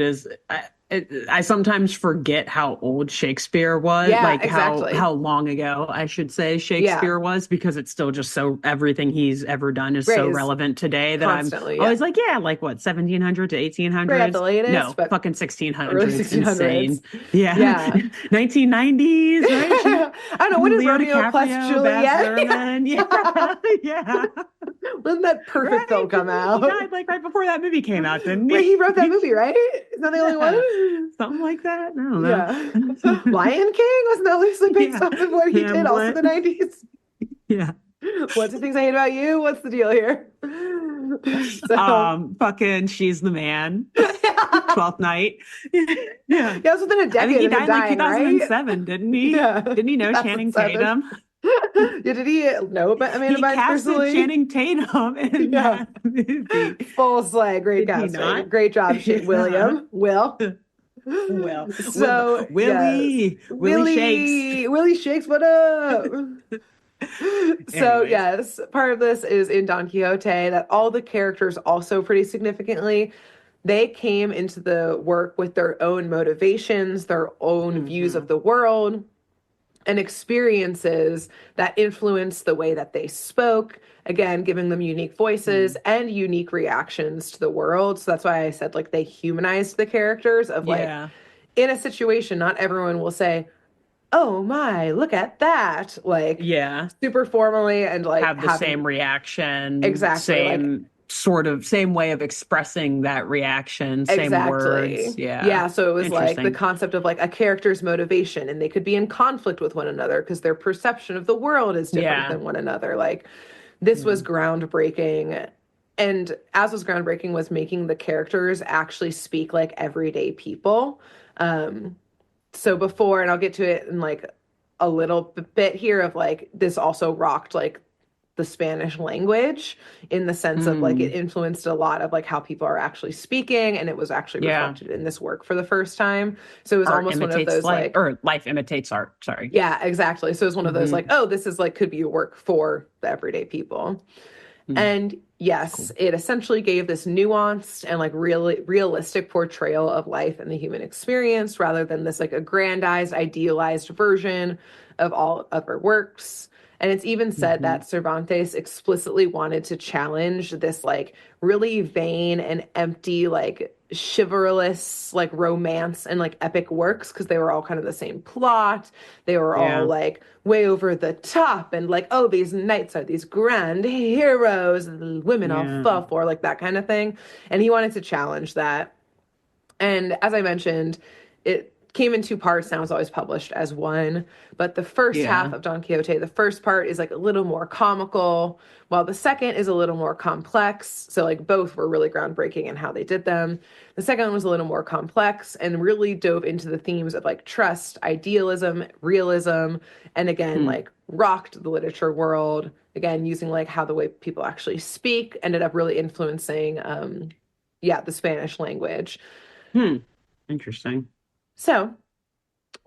I sometimes forget how old Shakespeare was, Yeah, like exactly. how long ago I should say Yeah. Shakespeare was, because it's still just so everything he's ever done is so Raise relevant today that I'm constantly. Yeah. always like, yeah, like what, 1700 to Right at the 1800s? latest, No, but fucking early 1600s. 1600s. Insane. Yeah. Yeah. 1990s, right? I don't know. When did Leo Romeo plus DiCaprio, Baz Juliet? Luhrmann. Yeah. Yeah. When that perfect Right? film come He out? died like right before that movie came out, didn't Wait, he he? wrote that movie, right? Is that the only Yeah. one? Something like that. I don't Yeah. know. Lion King wasn't that loosely based Yeah. off of what he did also in Hamlet. the 90s? Yeah. What's the things I hate about you? What's the deal here? So, Fucking She's the Man. yeah, 12th Night. Yeah. it was within a I think decade he of him died in like dying, right? 2007, didn't he? Yeah, Didn't he know Channing 2007. Tatum? Yeah, did he know about Amanda He Bynes casted personally? Channing Tatum in Yeah. that movie. Full slay. Great Did he casting. not? Great job, Yeah. William. Will. Well, So, yes. Willie Shakes. Willie Shakes, what up? So, Anyways. yes, part of this is in Don Quixote that all the characters also pretty significantly, they came into the work with their own motivations, their own views of Hmm. the world, and experiences that influenced the way that they spoke, again, giving them unique voices Hmm. and unique reactions to the world. So that's why I said like they humanized the characters of like Yeah. in a situation, not everyone will say, "Oh my, look at that." Like Yeah. super formally and like Have the having same reaction, exactly like same way of expressing that reaction, same words. exactly. Yeah. Yeah, so it was like the Interesting. concept of like a character's motivation and they could be in conflict with one another because their perception of the world is different Yeah. than one another. Like this Yeah. was groundbreaking. And as was groundbreaking was making the characters actually speak like everyday people. Um, so before, and I'll get to it in like a little bit here of like this also rocked like the Spanish language in the sense of like it Mm. influenced a lot of like how people are actually speaking and it was actually Yeah. reflected in this work for the first time. So it was Art almost one of imitates those life, like or life imitates art. Sorry. yeah, exactly. So it was one of those like, Hmm. oh, this is like could be a work for the everyday people. Mm. And That's yes, cool. it essentially gave this nuanced and like really realistic portrayal of life and the human experience rather than this like aggrandized, idealized version of all other works. And it's even said Hmm. that Cervantes explicitly wanted to challenge this like really vain and empty, like chivalrous, like romance and like epic works because they were all kind of the same plot. They were all Yeah. like way over the top and like, oh, these knights are these grand heroes, and women I'll Yeah. fall for, like that kind of thing. And he wanted to challenge that. And as I mentioned, it came in two parts. Now it's always published as one. But the first half Yeah. of Don Quixote, the first part is like a little more comical, while the second is a little more complex. So, like, both were really groundbreaking in how they did them. The second one was a little more complex and really dove into the themes of like trust, idealism, realism, and again, Hmm. like rocked the literature world. Again, using like how the way people actually speak ended up really influencing, yeah, the Spanish language. Hmm. Interesting. So,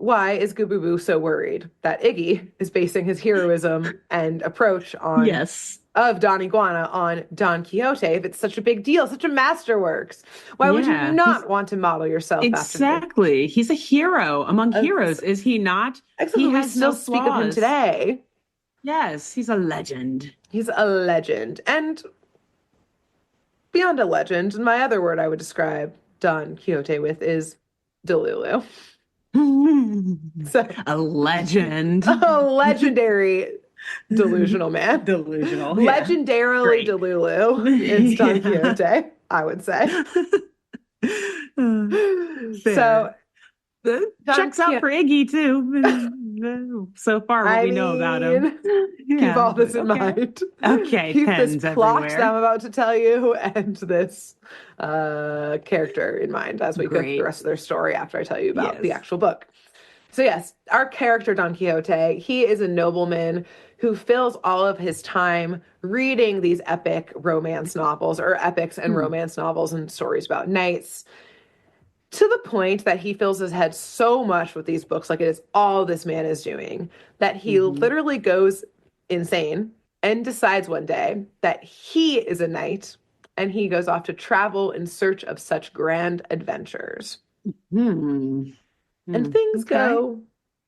why is Goobooboo so worried that Iggy is basing his heroism and approach on Yes. of Don Iguana on Don Quixote if it's such a big deal, such a masterworks? Why would you Yeah. He's not want to model yourself after the exactly. He's a hero among heroes, is he not? He exactly we has still no speak of him flaws. today? Yes, he's a legend. He's a legend. And beyond a legend, my other word I would describe Don Quixote with is delulu. So A legend. a legendary delusional man. Delusional. Yeah. Legendarily Great. delulu is Don Yeah. Quixote, I would say. So Fair. That Don checks out Quixote, for Iggy too. So far, what I we know about him. mean, keep Yeah, all this but in okay. mind. Okay, Keep this pens plot that I'm everywhere. about to tell you and this character in mind as we go through the Great. rest of their story after I tell you about the Yes. actual book. So, yes, our character Don Quixote, he is a nobleman who fills all of his time reading these epic romance novels or epics and Hmm. romance novels and stories about knights to the point that he fills his head so much with these books, like it is all this man is doing, that he Hmm. literally goes insane and decides one day that he is a knight and he goes off to travel in search of such grand adventures. Hmm. And Hmm. things Okay. go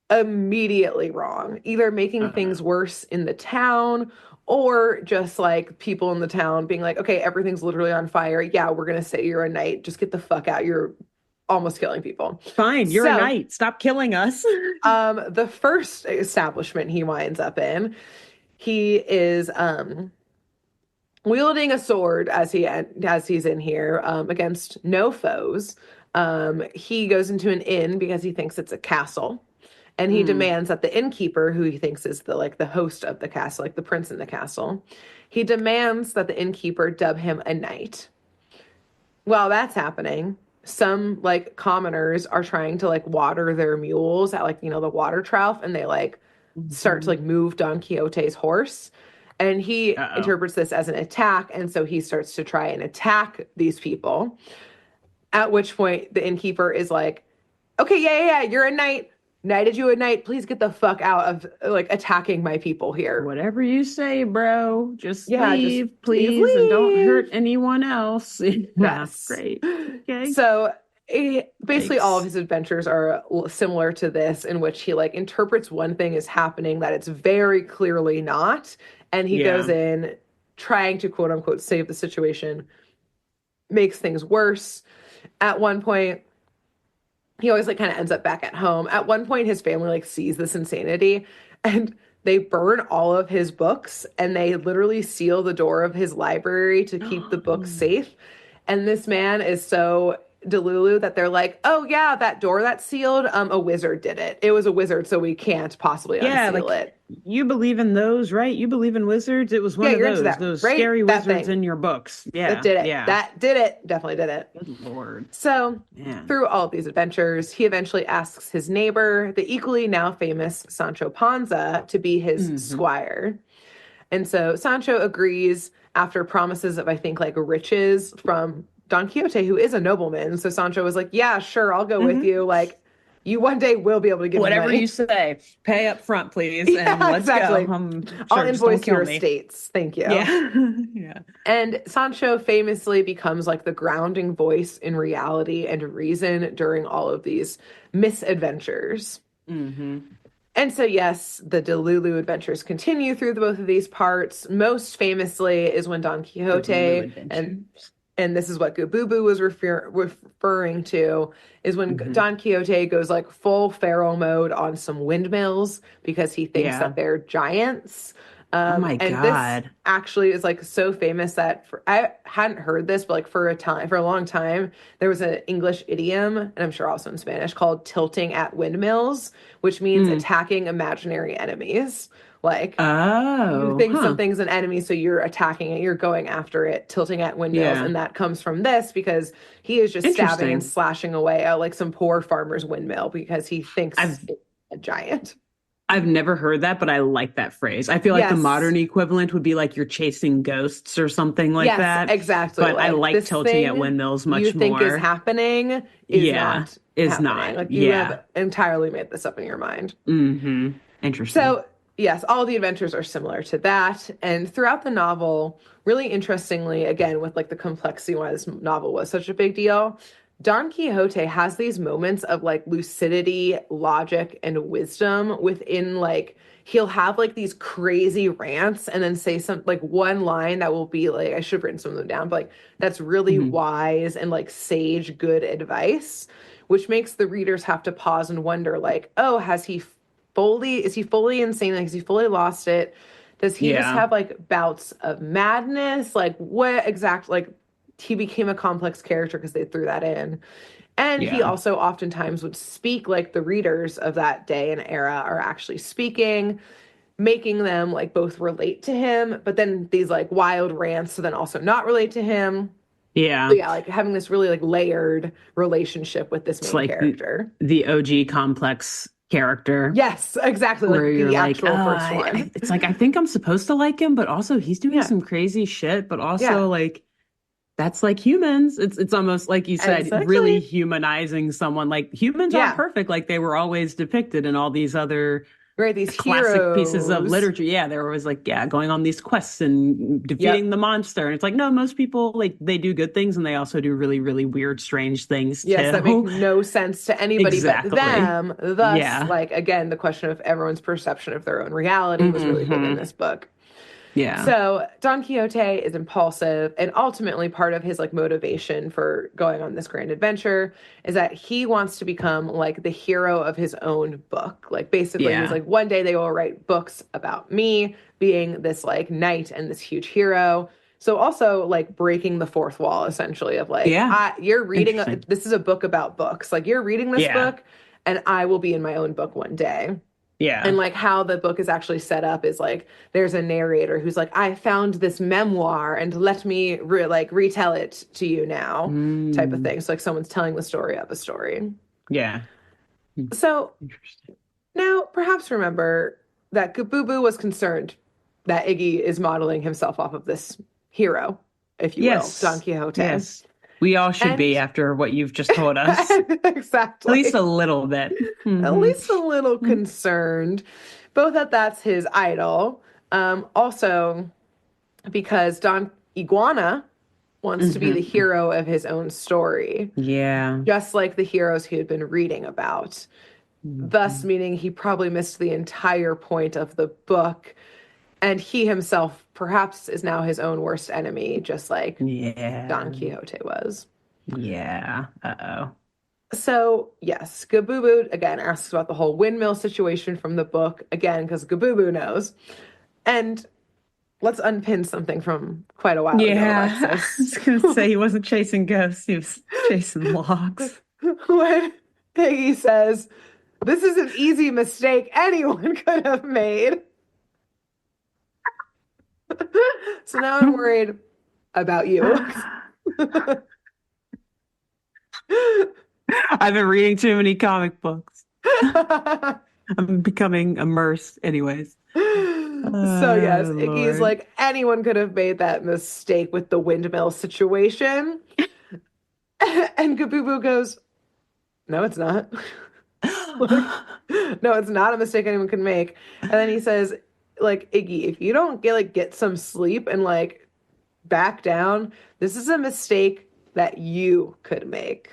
immediately wrong, either making Oh things no. worse in the town or just like people in the town being like, okay, everything's literally on fire. Yeah, we're going to say you're a knight. Just get the fuck out. You're almost killing people. Fine, you're a So, knight. Stop killing us. the first establishment he winds up in, he is wielding a sword as he's in here against no foes. He goes into an inn because he thinks it's a castle, and he Hmm. demands that the innkeeper, who he thinks is the host of the castle, like the prince in the castle, he demands that the innkeeper dub him a knight. While that's happening, some like commoners are trying to like water their mules at like, the water trough, and they like start to Hmm. like move Don Quixote's horse. And he Uh-oh. interprets this as an attack. And so he starts to try and attack these people. At which point the innkeeper is like, okay, yeah, you're a knight. Knighted you a knight. Please get the fuck out of like attacking my people here. Whatever you say, bro. Just Yeah, just leave, please please, and don't hurt leave. anyone else. Yeah, Yes. great. Okay. So basically, all of Yikes. his adventures are similar to this, in which he like interprets one thing as happening that it's very clearly not, and he goes Yeah. in trying to quote unquote save the situation, makes things worse. At one point, he always like kind of ends up back at home. At one point, his family like sees this insanity and they burn all of his books and they literally seal the door of his library to keep the books safe. And this man is so delulu that they're like, oh yeah, that door that's sealed, a wizard did it. It was a wizard, so we can't possibly Yeah, unseal like it. you believe in those, right? You believe in wizards. It was Yeah, one of you're into that, those right? scary That wizards thing. in your books. That Yeah, did it. yeah. That did it. Definitely did it. Good Lord. So, Man. through all of these adventures, he eventually asks his neighbor, the equally now famous Sancho Panza, to be his Hmm. squire. And so Sancho agrees after promises of, I think, like riches from Don Quixote, who is a nobleman. So Sancho was like, yeah, sure, I'll go with Hmm. you. Like, you one day will be able to give me Whatever you money. say, pay up front, please, and Yeah, let's go. exactly. I'll Sure, just don't invoice your kill me. estates. Thank you. Yeah. Yeah. And Sancho famously becomes like the grounding voice in reality and reason during all of these misadventures. Hmm. And so, yes, the Delulu adventures continue through both of these parts. Most famously is when Don The Lulu Quixote, adventure. and this is what Gabubu was referring to, is when Hmm. Don Quixote goes like full feral mode on some windmills because he thinks Yeah. that they're giants. Oh my And this God. actually is like so famous that I hadn't heard this, but like for a long time, there was an English idiom, and I'm sure also in Spanish, called tilting at windmills, which means Mm. attacking imaginary enemies. Like you Oh, think huh. something's an enemy, so you're attacking it, you're going after it, tilting at windmills. Yeah. And that comes from this because he is just stabbing and Interesting. slashing away at like some poor farmer's windmill because he thinks I've it's a giant. I've never heard that, but I like that phrase. I feel like the Yes. modern equivalent would be like you're chasing ghosts or something like Yes, that. exactly. But I Like like this tilting at thing windmills you much think is more. happening is Yeah. not is happening. not. Like you have Yeah. entirely made this up in your mind. Interesting. So, yes, all the adventures are similar to that. And throughout the novel, really interestingly, again, with like the complexity why this novel was such a big deal, Don Quixote has these moments of like lucidity, logic, and wisdom within like he'll have like these crazy rants and then say some like one line that will be like I should have written some of them down, but like that's really Hmm. wise and like sage good advice, which makes the readers have to pause and wonder like, oh, is he fully insane? Like, has he fully lost it? Does he just Yeah. have like bouts of madness? Like, what exactly? Like, he became a complex character because they threw that in. And he Yeah. also oftentimes would speak like the readers of that day and era are actually speaking, making them like both relate to him, but then these like wild rants, so then also not relate to him. So Yeah. yeah, like having this really like layered relationship with this It's main like character. the OG complex character Yes, exactly. where Like you're the like, oh, actual first one. it's like I think I'm supposed to like him, but also he's doing Yeah. some crazy shit, but Yeah. also like that's like humans. It's almost like you said, really Exactly. humanizing someone. Like humans aren't Yeah. perfect, like they were always depicted in all these other Right. These classic pieces of heroes. literature. Yeah, they were always like, yeah, going on these quests and defeating Yep. the monster. And it's like, no, most people like they do good things and they also do really, really weird, strange things Yes, that make too. no sense to anybody but Exactly. them. Thus, Yeah. like, again, the question of everyone's perception of their own reality was really big in Hmm. this book. Yeah. So Don Quixote is impulsive, and ultimately part of his like motivation for going on this grand adventure is that he wants to become like the hero of his own book. Like basically he's Yeah. like one day they will write books about me being this like knight and this huge hero. So also like breaking the fourth wall essentially of like Yeah. you're reading Interesting. this is a book about books. Like you're reading this Yeah. book and I will be in my own book one day. And Yeah. like how the book is actually set up is like there's a narrator who's like I found this memoir and let me like retell it to you now type of Mm. thing. So like someone's telling the story of a story. Yeah. Hmm. So Interesting. now perhaps remember that Kabubu was concerned that Iggy is modeling himself off of this hero, if you will, Don Yes. Quixote. Yes. We all should be And after what you've just told us. At least a exactly. little bit. At Hmm. least a little concerned, both that that's his idol, also because Don Iguana wants to be the Hmm. hero of his own story, Yeah. just like the heroes he had been reading about. Thus, Mhm. meaning he probably missed the entire point of the book, and he himself perhaps is now his own worst enemy, just like Don Yeah. Quixote was. Yeah. Uh-oh. So, yes, Gabubu again asks about the whole windmill situation from the book, again, because Gabubu knows. And let's unpin something from quite a while ago, Yeah. I Alexis. was gonna say he wasn't chasing ghosts, he was chasing logs. When Piggy says, this is an easy mistake anyone could have made. So now I'm worried about you. I've been reading too many comic books. I'm becoming immersed anyways. So yes, Oh Iggy's Lord. like anyone could have made that mistake with the windmill situation. And Kabubu goes, no, it's not. Like, no, it's not a mistake anyone can make. And then he says, like, Iggy, if you don't get some sleep and like back down, this is a mistake that you could make.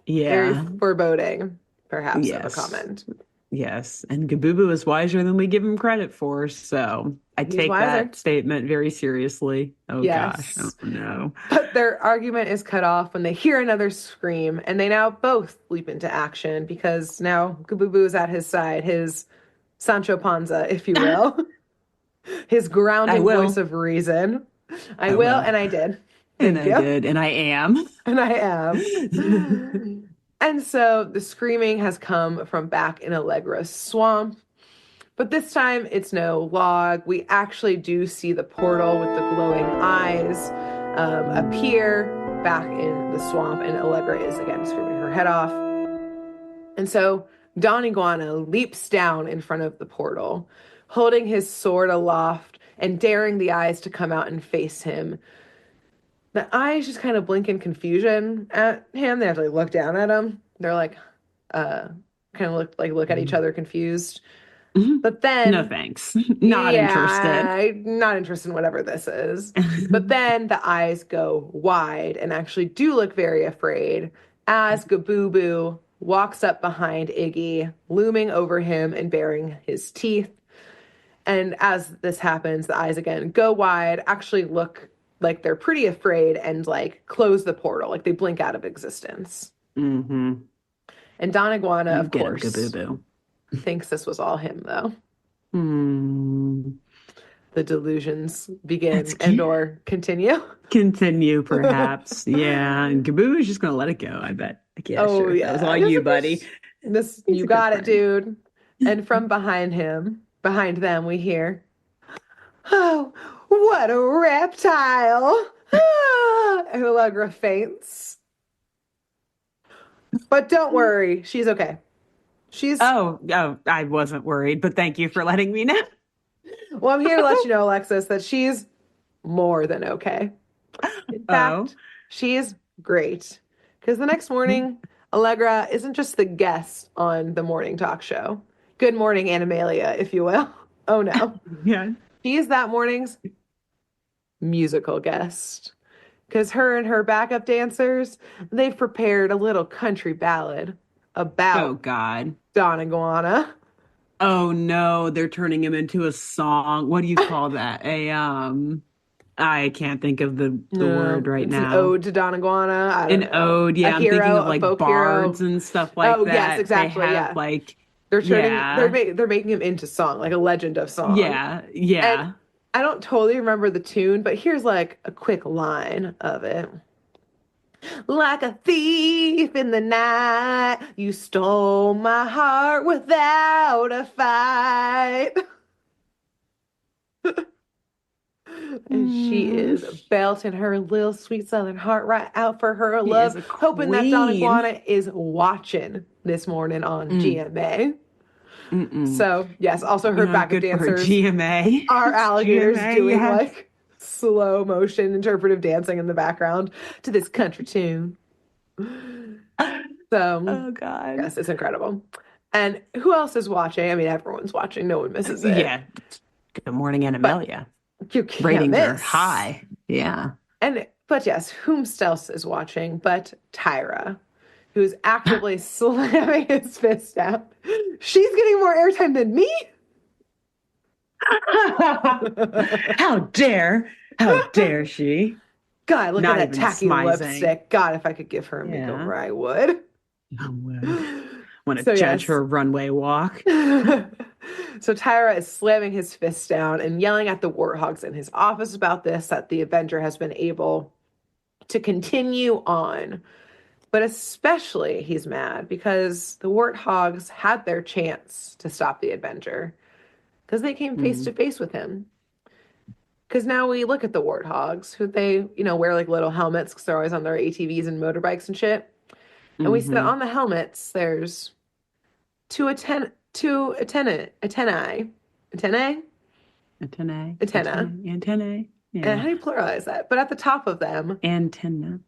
Very Yeah. foreboding, perhaps, of a Yes. comment. Yes. And Gabubu is wiser than we give him credit for. So I He's take wiser. that statement very seriously. Oh gosh. Oh Yes. no. But their argument is cut off when they hear another scream, and they now both leap into action because now Gabubu is at his side, his Sancho Panza, if you will, his I grounding voice will. of reason. I I will, will. and I did. And Thank I you. did. And I am. And I am. And so the screaming has come from back in Allegra's swamp. But this time it's no log. We actually do see the portal with the glowing eyes appear back in the swamp, and Allegra is again screaming her head off. And so Don Iguana leaps down in front of the portal, holding his sword aloft and daring the eyes to come out and face him. The eyes just kind of blink in confusion at him. They have to like, look down at him. They're like, kind of look at each other confused. Mhm. But No then, thanks. Not interested. yeah, not interested in whatever this is. But then the eyes go wide and actually do look very afraid as Gabooboo walks up behind Iggy, looming over him and baring his teeth. And as this happens, the eyes again go wide, actually look like they're pretty afraid and like close the portal, like they blink out of existence. Mm-hmm. And Don Iguana, You of get him, course, Gabooboo. thinks this was all him, though. Hmm. The delusions That's begin and cute. or continue. Continue, perhaps. Yeah. And Gabooboo is just gonna let it go, I bet. Like, yeah, Oh sure. That was yeah, all because you, of buddy. course this He's you a good got it, friend. dude. And from behind them, we hear, "Oh, what a reptile!" And Allegra faints. But don't worry, she's okay. She's Oh, I wasn't worried, but thank you for letting me know. well, I'm here to let you know, Alexis, that she's more than okay. In Oh. fact, she's great. Because the next morning, Allegra isn't just the guest on the morning talk show. Good morning, Animalia, if you will. Oh no. Yeah. She is that morning's musical guest. Because her and her backup dancers, they've prepared a little country ballad Oh about God. Don Iguana. Oh no, they're turning him into a song. What do you call that? I can't think of the word right It's an now. ode to Don Iguana. I don't An know. ode. A Yeah, I'm thinking hero, of a like folk hero. bards and stuff like Oh, yes, that. They exactly. have Yeah. like, They're turning yeah, they're making him into song, like a legend of song. yeah, And yeah. I don't totally remember the tune, but here's like a quick line of it. Like a thief in the night, you stole my heart without a fight. And she Mm, is belting her little sweet southern heart right out for her she is love, a hoping that Don queen. Iguana is watching this morning on Mm, GMA. mm-mm. So, yes, also her Yeah, backup good for her. dancers GMA. are It's alligators GMA, doing yeah. like slow motion interpretive dancing in the background to this country tune. So, Oh God. yes, it's incredible. And who else is watching? I mean, everyone's watching. No one misses it. Yeah. Good morning, But Animalia. you can't Ratings are miss. high. Yeah. And but yes, whom else is watching but Tyra, who's actively slamming his fist down. She's getting more airtime than me. How dare, how dare she? God, look at Not that even tacky smizing. lipstick. God, if I could give her a Yeah, makeover, I would. I would. Want to So judge yes. her runway walk. So Tyra is slamming his fist down and yelling at the warthogs in his office about this, that the Avenger has been able to continue on. But especially he's mad because the warthogs had their chance to stop the Avenger because they came face to Mm, face with him. Because now we look at the warthogs, who they, wear like little helmets because they're always on their ATVs and motorbikes and shit. And we see that hmm on the helmets, there's antennae, Antennae, antenna. antennae. And Yeah. how do you pluralize that? But at the top of them, Antenna.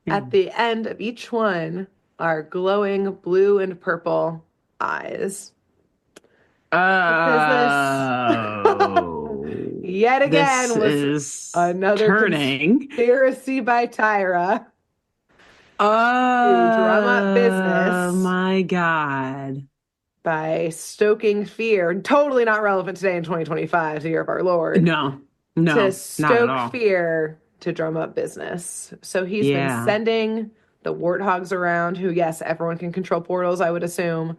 Yeah. at the end of each one, are glowing blue and purple eyes. Because this, Oh, yet this again, was is another turning. conspiracy by Tyra to drum up Oh business my God. by stoking fear. Totally not relevant today in 2025, the year of our Lord. No, To no, not at stoke all. fear to drum up business. So he's been Yeah. sending the warthogs around, who, yes, everyone can control portals, I would assume,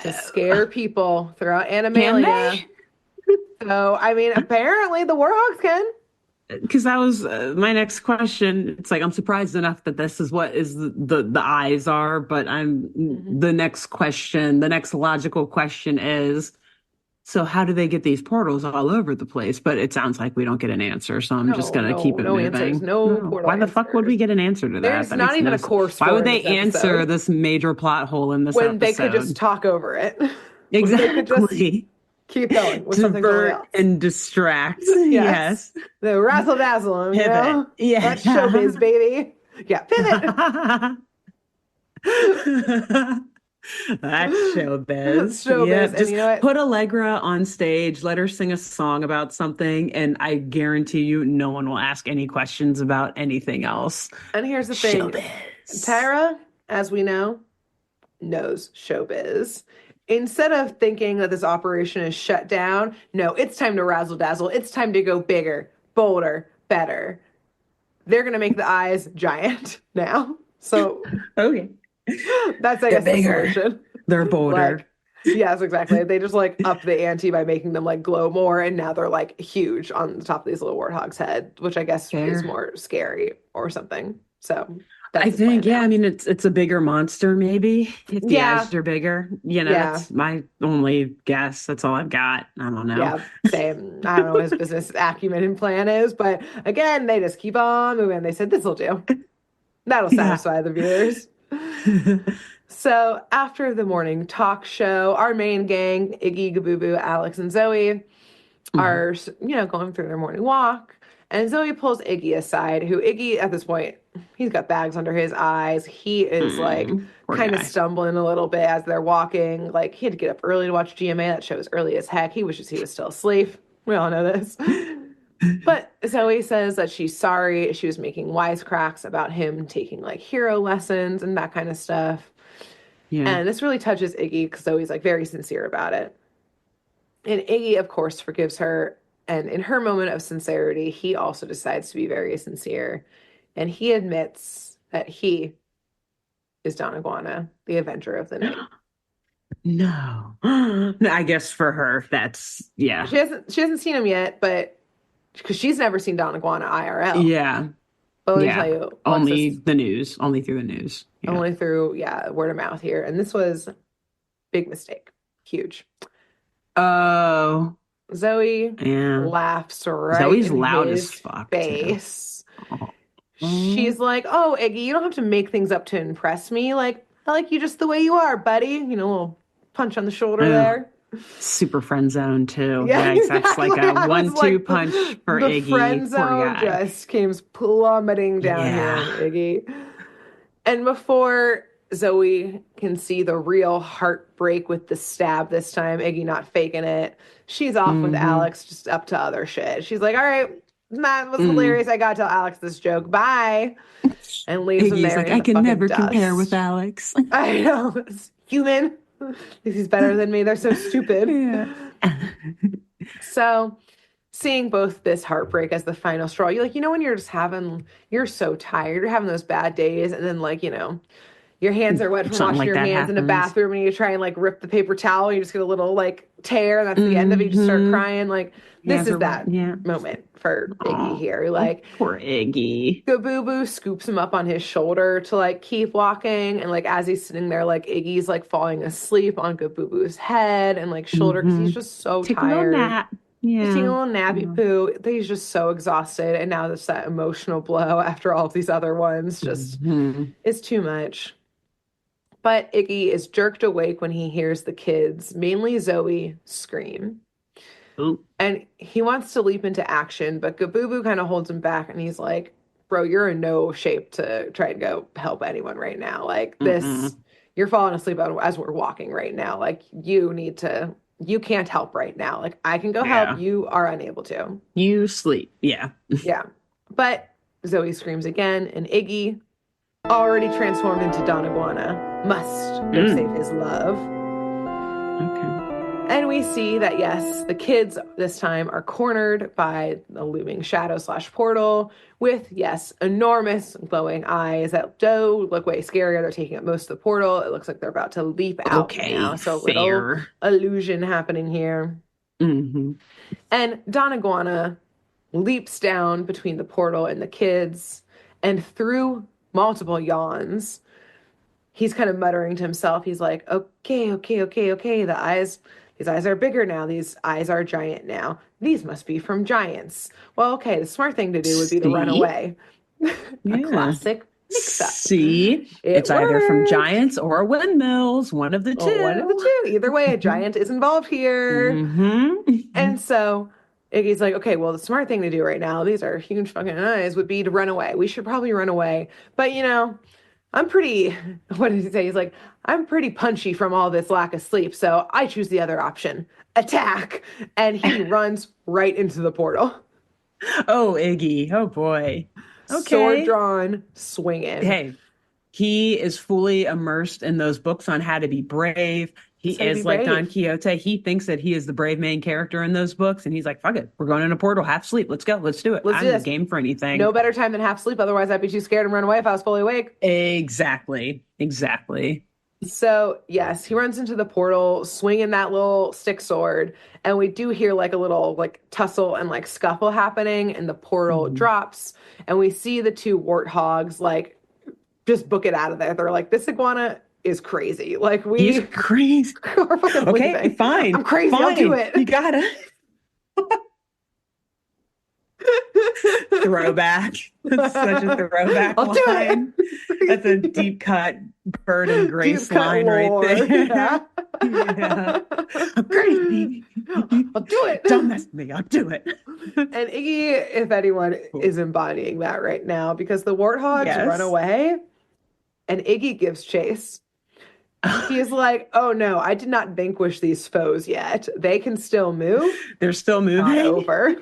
to scare people throughout Can Animalia. they? So, I mean, apparently the warthogs can. Because that was my next question. It's like I'm surprised enough that this is what is the eyes are, but I'm Mhm. the next question, the next logical question is, so how do they get these portals all over the place? But it sounds like we don't get an answer, so I'm just No, gonna no, keep it no answers. moving. No No. portal Why the fuck would answers. we get an answer to that? There's That not makes even no a sense. core Why score would in they this answer episode this major plot hole in this when they could just episode? talk over it. When they could just Exactly. keep going with something totally Divert else. and distract. Yes. Yes. The razzle dazzle, Pivot. That's showbiz, Yeah. baby. Yeah, pivot. That's That's showbiz. showbiz. Yep. And Just you know what? put Allegra on stage, let her sing a song about something, and I guarantee you no one will ask any questions about anything else. And here's the thing, Showbiz. Tyra, as we know, knows showbiz. Instead of thinking that this operation is shut down, no, it's time to razzle dazzle. It's time to go bigger, bolder, better. They're going to make the eyes giant now. So Okay. that's, I They're guess, the bigger. solution. They're bolder. Like, yes, exactly. They just like up the ante by making them like glow more, and now they're like huge on the top of these little warthogs' head, which I guess is Fair. more scary or something. So I that's his plan think, yeah, I now. mean it's a bigger monster, maybe, if the Yeah, eyes are bigger. yeah, That's my only guess. That's all I've got. I don't know. yeah. Same. I don't know what his business acumen and plan is, but again, they just keep on moving. They said this will do. That'll Yeah. satisfy the viewers. So after the morning talk show, our main gang, Iggy, Gabubu, Alex, and Zoe, Mhm. are, going through their morning walk. And Zoe pulls Iggy aside, who Iggy at this point, he's got bags under his eyes. He is like Poor kind of guy. stumbling a little bit as they're walking. Like he had to get up early to watch GMA. That show was early as heck. He wishes he was still asleep. We all know this. But Zoe says that she's sorry. She was making wisecracks about him taking like hero lessons and that kind of stuff. Yeah. And this really touches Iggy because Zoe's like very sincere about it. And Iggy, of course, forgives her. And in her moment of sincerity, he also decides to be very sincere. And he admits that he is Don Iguana, the Avenger of the Night. No. I guess for her, that's yeah. She hasn't seen him yet, but because she's never seen Don Iguana IRL. Yeah. But let me tell Yeah. you, Only Alexis, the news. Only through the news. Yeah. only through, yeah, word of mouth here. And this was big mistake. Huge. Oh, Zoe yeah. laughs right Zoe's in loud as his fuck too. face. Oh. She's like, "Oh, Iggy, you don't have to make things up to impress me. Like, I like you just the way you are, buddy." A little punch on the shoulder Oh. there. Super friend zone too. Yeah, Yikes, that's like exactly. a I was 1-2 like, punch for the friend Iggy. Poor zone guy. just came plummeting down here Yeah. on Iggy. And before Zoe can see the real heartbreak with the stab this time, Iggy not faking it, she's off with Hmm. Alex, just up to other shit. She's like, "All right, that was Mm. hilarious. I gotta tell Alex this joke. Bye." And leaves him Iggy's there like, in I the can fucking never compare with dust. Alex. I know. It's human. He's better than me. They're so stupid. Yeah. So, seeing both this heartbreak as the final straw, when you're so tired, you're having those bad days, and then, your hands are wet from Something washing like your that hands in a happens. bathroom, and you try and rip the paper towel, and you just get a little tear, and that's the end of it. You just start Hmm. crying. This Hands is are wet. that Yeah. moment for Iggy Oh, here. poor Iggy. Gabubu scoops him up on his shoulder to keep walking, and as he's sitting there, Iggy's falling asleep on Gabubu's head and shoulder because he's Hmm. just so Take a little tired. nap. Just taking Yeah. a little nappy Yeah. poo. He's just so exhausted, and now there's that emotional blow after all of these other ones. Just Hmm. is too much. But Iggy is jerked awake when he hears the kids, mainly Zoe, scream. Ooh. And he wants to leap into action, but Gabubu kind of holds him back and he's like, "Bro, you're in no shape to try and go help anyone right now. This, Mm-mm. you're falling asleep as we're walking right now. You can't help right now. I can go help. Yeah. You are unable to." You sleep. Yeah. Yeah. But Zoe screams again, and Iggy, already transformed into Don Iguana, must go save Mm. his love. Okay. And we see that, yes, the kids this time are cornered by a looming shadow slash portal with, yes, enormous glowing eyes that do look way scarier. They're taking up most of the portal. It looks like they're about to leap out now. Okay. So, a little Fair. illusion happening here. Hmm. And Don Iguana leaps down between the portal and the kids, and through multiple yawns, he's kind of muttering to himself. He's like, "Okay, okay, okay, okay. These eyes are bigger now. These eyes are giant now. These must be from giants. Well, okay, the smart thing to do would be to run See? away." A Yeah. classic mix-up. See? It It's either from worked. giants or windmills, one of the Oh, one of the two. two. Either way, a giant is involved here. Hmm. And so Iggy's like, "Okay, well, the smart thing to do right now, these are huge fucking eyes, would be to run away. We should probably run away. But, I'm pretty, what did he say? He's like, I'm pretty punchy from all this lack of sleep, so I choose the other option, attack. And he runs right into the portal, Oh, Iggy. Oh boy. sword Okay. drawn, swinging. Hey, he is fully immersed in those books on how to be brave. He That's how you be is like Don brave. Quixote. He thinks that he is the brave main character in those books, and he's like, "Fuck it, we're going in a portal, half sleep. Let's go. Let's do it. Let's do I'm this. game for anything." No better time than half sleep, otherwise I'd be too scared and run away if I was fully awake. Exactly. Exactly. So, yes, he runs into the portal, swinging that little stick sword, and we do hear like a little like tussle and like scuffle happening, and the portal Mhm. drops, and we see the two warthogs like just book it out of there. They're like, this iguana is crazy. Like He's we crazy. are fucking Okay, leaving. I'm fine. crazy. I'll do Fine. it. You gotta throwback. That's such a throwback I'll do line. That's a it. deep cut Bird and Deep Grace cut line right lore. Yeah. there. Yeah. I'm crazy. I'll do it. Don't mess with me. I'll do it. And Iggy, if anyone, Cool. is embodying that right now because the warthogs run Yes. away and Iggy gives chase. He is like, oh no, I did not vanquish these foes yet. They can still move. They're still Not moving. over.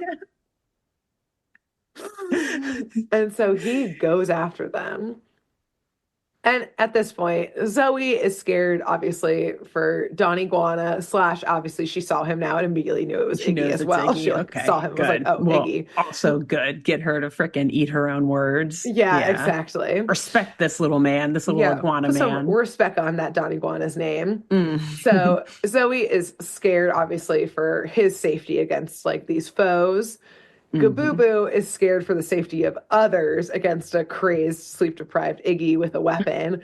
And so he goes after them. And at this point, Zoe is scared, obviously, for Don Iguana, slash, obviously, she saw him now and immediately knew it was She Iggy knows as it's well. She Iggy. like saw Okay, him and was like, good. oh, Well, Iggy. also good. Get her to frickin' eat her own words. Yeah, Yeah. exactly. Respect this little man, this little Yeah, iguana put some man. respect on that Don Iguana's name. Mm. So Zoe is scared, obviously, for his safety against like these foes. hmm Gabubu is scared for the safety of others against a crazed, sleep-deprived Iggy with a weapon.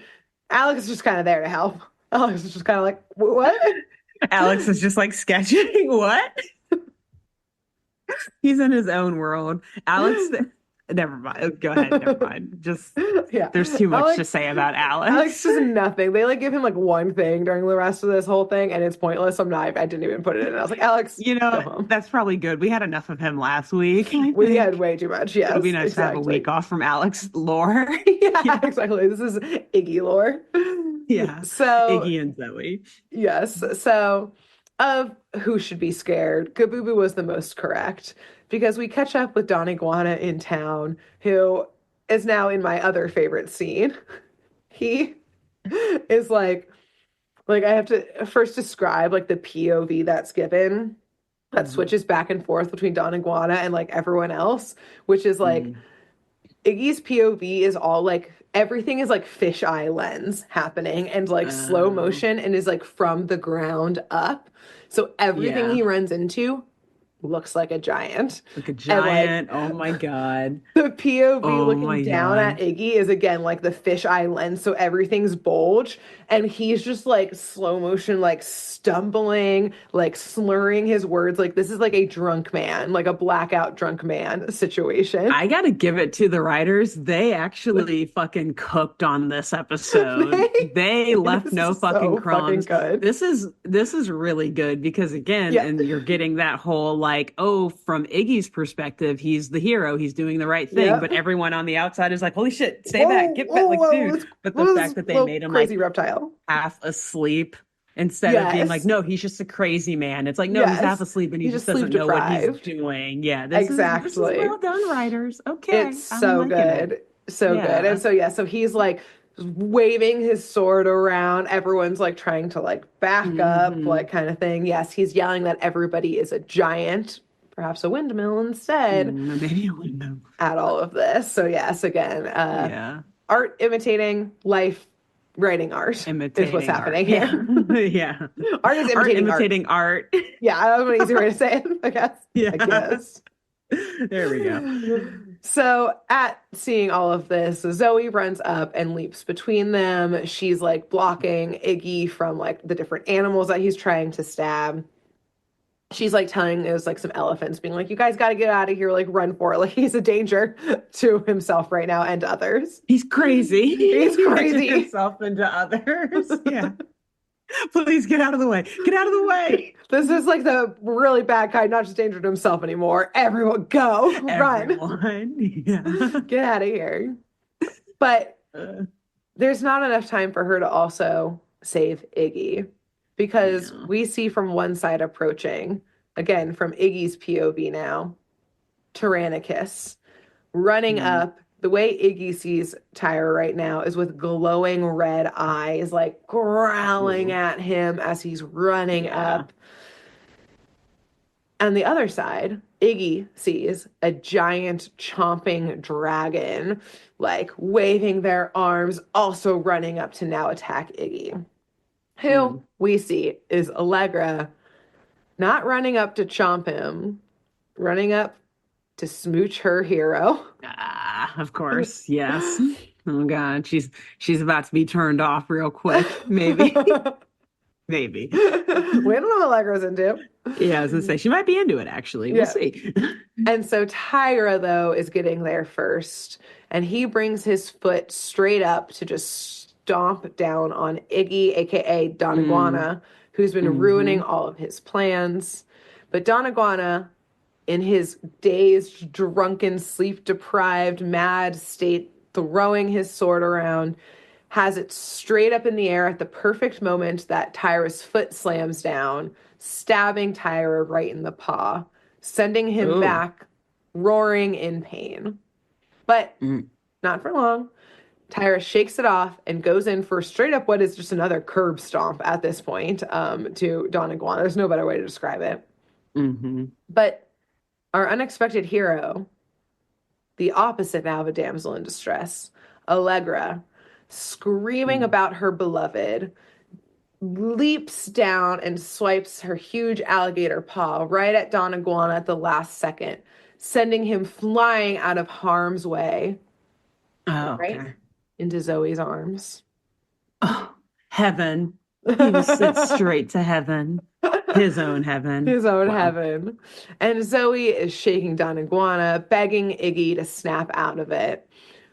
Alex is just kind of there to help. Alex is just kind of like, what? Alex is just like sketching. What? He's in his own world. Alex, never mind. Go ahead. Never mind. Just Yeah. there's too much to Alex say about Alex Alex. does nothing. They like give him like one thing during the rest of this whole thing, and it's pointless. I didn't even put it in. I was like, Alex, You go know, home. that's probably good. We had enough of him last week, I We had think. way too much. It'll be Yes, nice to have a exactly. week off from Alex lore. Yeah, Yeah. exactly. This is Iggy lore. Yeah. So, Iggy and Zoe. yes. So, of who should be scared, Kabubu was the most correct because we catch up with Don Iguana in town, who is now in my other favorite scene. He is like I have to first describe like the POV that's given that Mhm. switches back and forth between Don Iguana and like everyone else, which is like Mm. Iggy's POV is all like everything is like fisheye lens happening and like slow Oh, motion and is like from the ground up. So everything yeah. he runs into looks like a giant. Like a And like giant. Oh my God. the POV Oh looking my down at God. Iggy is again like the fisheye lens, so everything's bulge, and he's just like slow motion, like stumbling, like slurring his words. Like this is like a drunk man, like a blackout drunk man situation. I gotta give it to the writers. They actually fucking cooked on this episode. They, They it left is no fucking so fucking crumbs. good. This is really good because again, Yeah, and you're getting that whole like, oh, from Iggy's perspective, he's the hero, he's doing the right thing, yeah. but everyone on the outside is like, holy shit, stay back, Whoa, get back, whoa, like, whoa! dude. But the What is fact that they little made him crazy like reptile? half asleep instead of being like, Yes, no, he's just a crazy man. It's like, no, he's half yes. asleep and he He's just just sleep doesn't know what he's deprived. doing. Yeah, this is Exactly. well done, writers. It's Okay, I'm so liking it. good. So good. And Yeah. so yeah, so he's like waving his sword around. Everyone's like trying to like back up, hmm like kind of thing. Yes, he's yelling that everybody is a giant, perhaps a windmill instead, Maybe a window. at all of this. So yes, again, Yeah. art imitating life, writing art is what's Imitating art. happening Yeah. here. Yeah. Art is Art imitating art. imitating art. Yeah, I have an easy way to say it, I guess. I Yeah. guess. There we go. So, at seeing all of this, Zoe runs up and leaps between them. She's like blocking Iggy from like the different animals that he's trying to stab. She's like telling there's like some elephants being like, you guys got to get out of here, like run for it. Like he's a danger to himself right now and to others. He's crazy. He's He mentioned crazy. himself into others. Yeah. Please get out of the way. Get out of the way. This is like the really bad kind, not just danger to himself anymore. Everyone go, run, Everyone. Yeah. get out of here. But Uh, there's not enough time for her to also save Iggy because Yeah. we see from one side approaching, again, from Iggy's POV now, Tyrannicus running Mm. up. The way Iggy sees Tyra right now is with glowing red eyes, like growling Ooh. at him as he's running Yeah. up. On the other side, Iggy sees a giant chomping dragon, like waving their arms, also running up to now attack Iggy. Who Mm. we see is Allegra, not running up to chomp him, running up to smooch her hero. Ah, of course. Yes. Oh God, she's about to be turned off real quick. Maybe. Maybe. We don't know what Allegra's into. Yeah, I was gonna say she might be into it actually. We'll Yeah. see. And so Tyra, though, is getting there first, and he brings his foot straight up to just stomp down on Iggy, aka Don Mm. Iguana, who's been ruining Hmm. all of his plans. But Don Iguana, in his dazed, drunken, sleep deprived, mad state, throwing his sword around, has it straight up in the air at the perfect moment that Tyra's foot slams down, stabbing Tyra right in the paw, sending him Oh. back roaring in pain. But Mm. not for long. Tyra shakes it off and goes in for straight up what is just another curb stomp at this point to Don Iguana. There's no better way to describe it. Hmm. But our unexpected hero, the opposite now of a damsel in distress, Allegra, screaming Mm. about her beloved, leaps down and swipes her huge alligator paw right at Don Iguana at the last second, sending him flying out of harm's way, Oh, right okay. into Zoe's arms. Oh, heaven. He was sent straight to heaven. His own heaven. His own Wow. heaven. And Zoe is shaking Don Iguana, begging Iggy to snap out of it.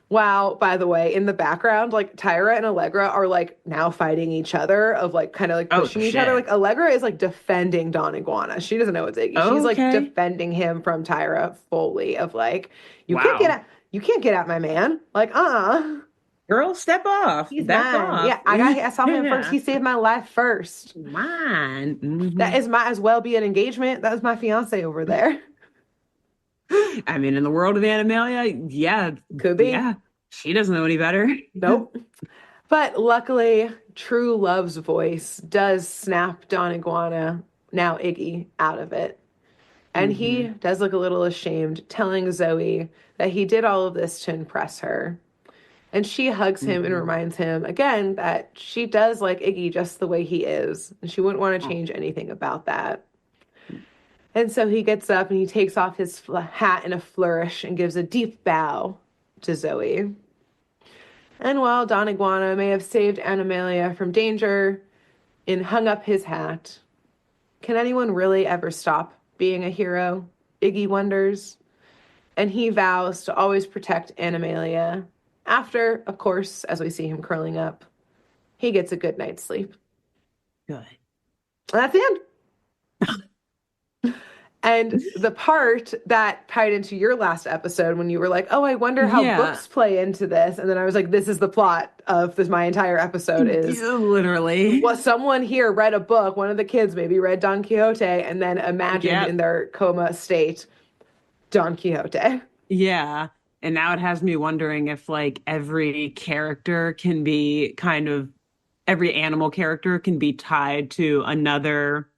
Wow, by the way, in the background, like Tyra and Allegra are like now fighting each other, of like kind of like Oh pushing each other. shit. Like Allegra is like defending Don Iguana. She doesn't know it's Iggy. She's like Okay. defending him from Tyra fully, of like, Wow. you can't get at my man. Like, Girl, step off. he's Back mine. off. Yeah, I saw him first. Yeah. He saved my life first. Mine. That Hmm. is might as well be an engagement. That was my fiance over there. I mean, in the world of Animalia, yeah, Could be. yeah. She doesn't know any better. Nope. But luckily, true love's voice does snap Don Iguana, now Iggy, out of it. And he Hmm. does look a little ashamed, telling Zoe that he did all of this to impress her. And she hugs him and Hmm. reminds him again that she does like Iggy just the way he is. And she wouldn't want to Oh. change anything about that. And so he gets up and he takes off his hat in a flourish and gives a deep bow to Zoe. And while Don Iguana may have saved Animalia from danger and hung up his hat, can anyone really ever stop being a hero? Iggy wonders. And he vows to always protect Animalia. After, of course, as we see him curling up, he gets a good night's sleep. Good. And that's the end. And the part that tied into your last episode when you were like, "Oh, I wonder how Yeah, books play into this," and then I was like, "This is the plot of this. My entire episode is literally. well, someone here read a book. One of the kids maybe read Don Quixote, and then imagined Yeah, in their coma state Don Quixote." yeah. And now it has me wondering if like every character can be kind of every animal character can be tied to another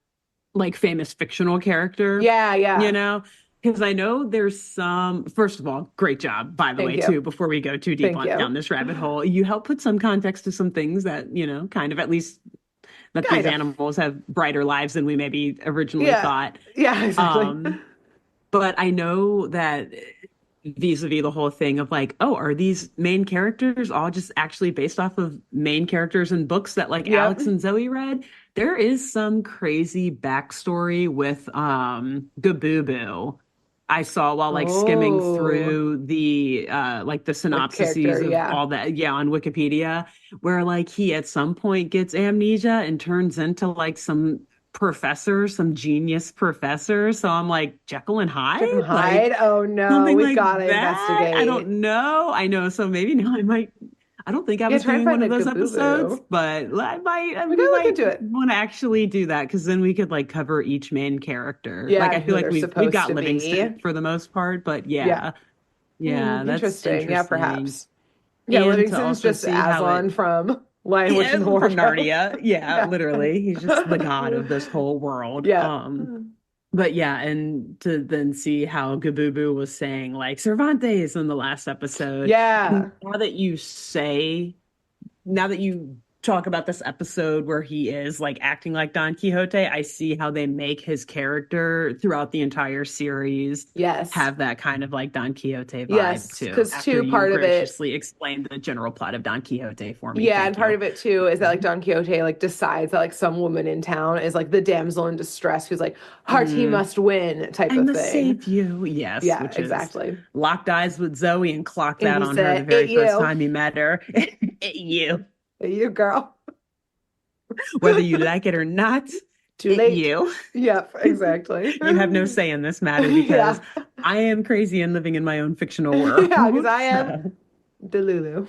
like famous fictional character, Yeah, you yeah. know? Because I know there's some, first of all, great job, by the Thank way, you. too, before we go too deep Thank on down you. this rabbit hole. You help put some context to some things that, kind of at least that these Kind of. animals have brighter lives than we maybe originally Yeah. thought. Yeah, exactly. Um, but I know that vis-a-vis the whole thing of like, oh, are these main characters all just actually based off of main characters in books that like Yep. Alex and Zoe read? There is some crazy backstory with Gabooboo. I saw while like skimming Oh, through the like the the character. synopsises of Yeah. all that, yeah, on Wikipedia, where like he at some point gets amnesia and turns into like some professor, some genius professor. So I'm like Jekyll and Jekyll and Hyde, like Hyde. Oh no, something we've like got to that. I investigate. don't know. I know. So maybe now I don't think I Yeah, was try and doing one find of a those Gabooboo. episodes, but We gotta look into it. want to actually do that because then we could like cover each main character. Yeah, Like and I feel who like they're we've supposed got to be. Livingston for the most part, but Yeah. yeah. Yeah, that's Interesting. Yeah, interesting. perhaps. Yeah, And to Livingston's also just see how Aslan it from Lion, Witch, yeah, and the from Wardrobe. Narnia. Yeah, Yeah. literally. He's just the god of this whole world. Yeah. But yeah, and to then see how Gabubu was saying like Cervantes in the last episode. And Yeah. now that you talk about this episode where he is like acting like Don Quixote, I see how they make his character throughout the entire series Yes. have that kind of like Don Quixote vibe Yes. too. Because After too, you part of it, graciously explained the general plot of Don Quixote for me. yeah, and Thank part you. of it too is that like Don Quixote like decides that like some woman in town is like the damsel in distress who's like heart he Mm, must win type I of must thing. save you. Yes, Yeah, which is exactly. locked eyes with Zoe and clocked And that he on her the said, "It very first you, time he met her. You. you girl." Whether you like it or not, Too late. you. Yep, exactly. You have no say in this matter because Yeah. I am crazy and living in my own fictional Yeah, because world. I am So, delulu.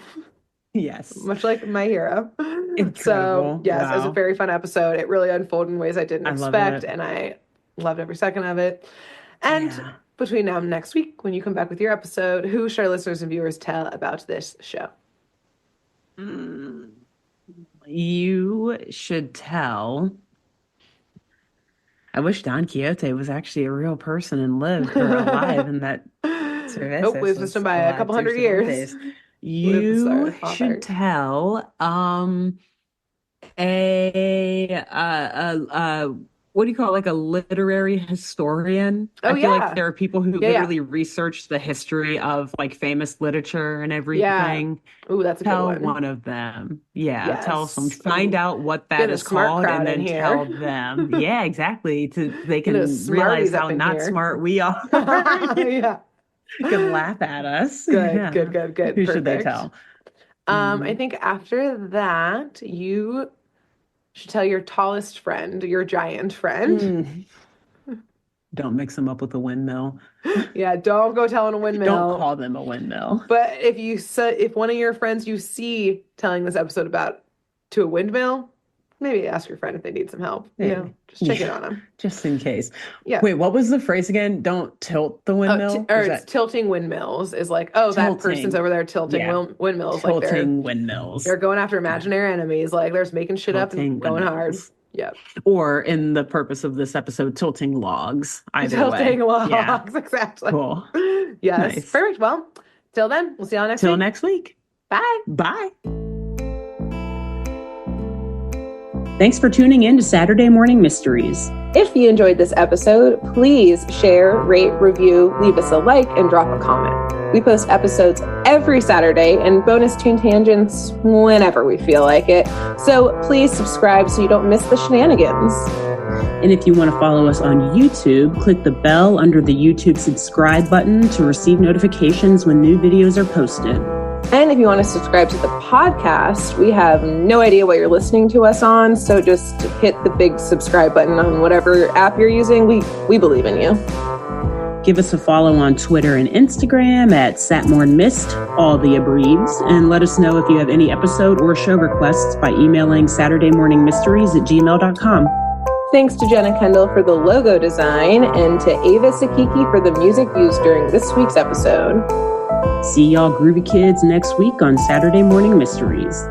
yes. Much like my hero. So, Incredible. yes, it was a Wow. very fun episode. It really unfolded in ways I didn't I love expect, it. and I loved every second of it. And Yeah. between now and next week, when you come back with your episode, who should our listeners and viewers tell about this show? Mm. You should tell. I wish Don Quixote was actually a real person and lived or alive and that Nope, Cervantes was just was by a alive couple too, hundred years. Cervantes. Lived the You star should father. tell a what do you call it? Like a literary historian. Oh I feel like yeah. there are people who Yeah, yeah. literally research the history of like famous literature and Yeah. everything. Ooh, that's a good Tell one. one of them. Yeah, tell some, Yes. find Ooh. out what that Getting a is smart called and crowd in then here. tell them. Yeah, exactly. They Getting a can realize smarties up how in not here. smart we are. Yeah. Can laugh at us. Good, Yeah. good, good, good. Who should they Perfect. tell? I Mhm. think after that, you should tell your tallest friend, your giant friend. Mm. Don't mix them up with a windmill. Yeah, don't go telling a Don't windmill. call them a windmill. But if one of your friends you see telling this episode about to a windmill, maybe ask your friend if they need some help. Maybe. Just check in Yeah, on them. just in case. Yeah. Wait, what was the phrase again? Don't tilt the windmill? Or Was it's that tilting windmills is like, oh, that person's tilting? over there tilting Yeah, windmills. Like tilting windmills. they're going after Yeah, imaginary enemies. Like they're just making shit up and tilting going hard. windmills. Yep. Or in the purpose of this episode, tilting logs. Either Tilting way. Yeah, logs, exactly. cool. Yes. Nice. Perfect. Well, till then, we'll see y'all next Till week. next week. Bye. Bye. Thanks for tuning in to Saturday Morning Mysteries. If you enjoyed this episode, please share, rate, review, leave us a like, and drop a comment. We post episodes every Saturday and bonus tune tangents whenever we feel like it. So please subscribe so you don't miss the shenanigans. And if you want to follow us on YouTube, click the bell under the YouTube subscribe button to receive notifications when new videos are posted. And if you want to subscribe to the podcast, we have no idea what you're listening to us on, so just hit the big subscribe button on whatever app you're using. We believe in you. Give us a follow on Twitter and Instagram at SatmornMist, all the abreves, and let us know if you have any episode or show requests by emailing SaturdayMorningMysteries@gmail.com. Thanks to Jenna Kendall for the logo design and to Ava Sakiki for the music used during this week's episode. See y'all groovy kids next week on Saturday Morning Mysteries.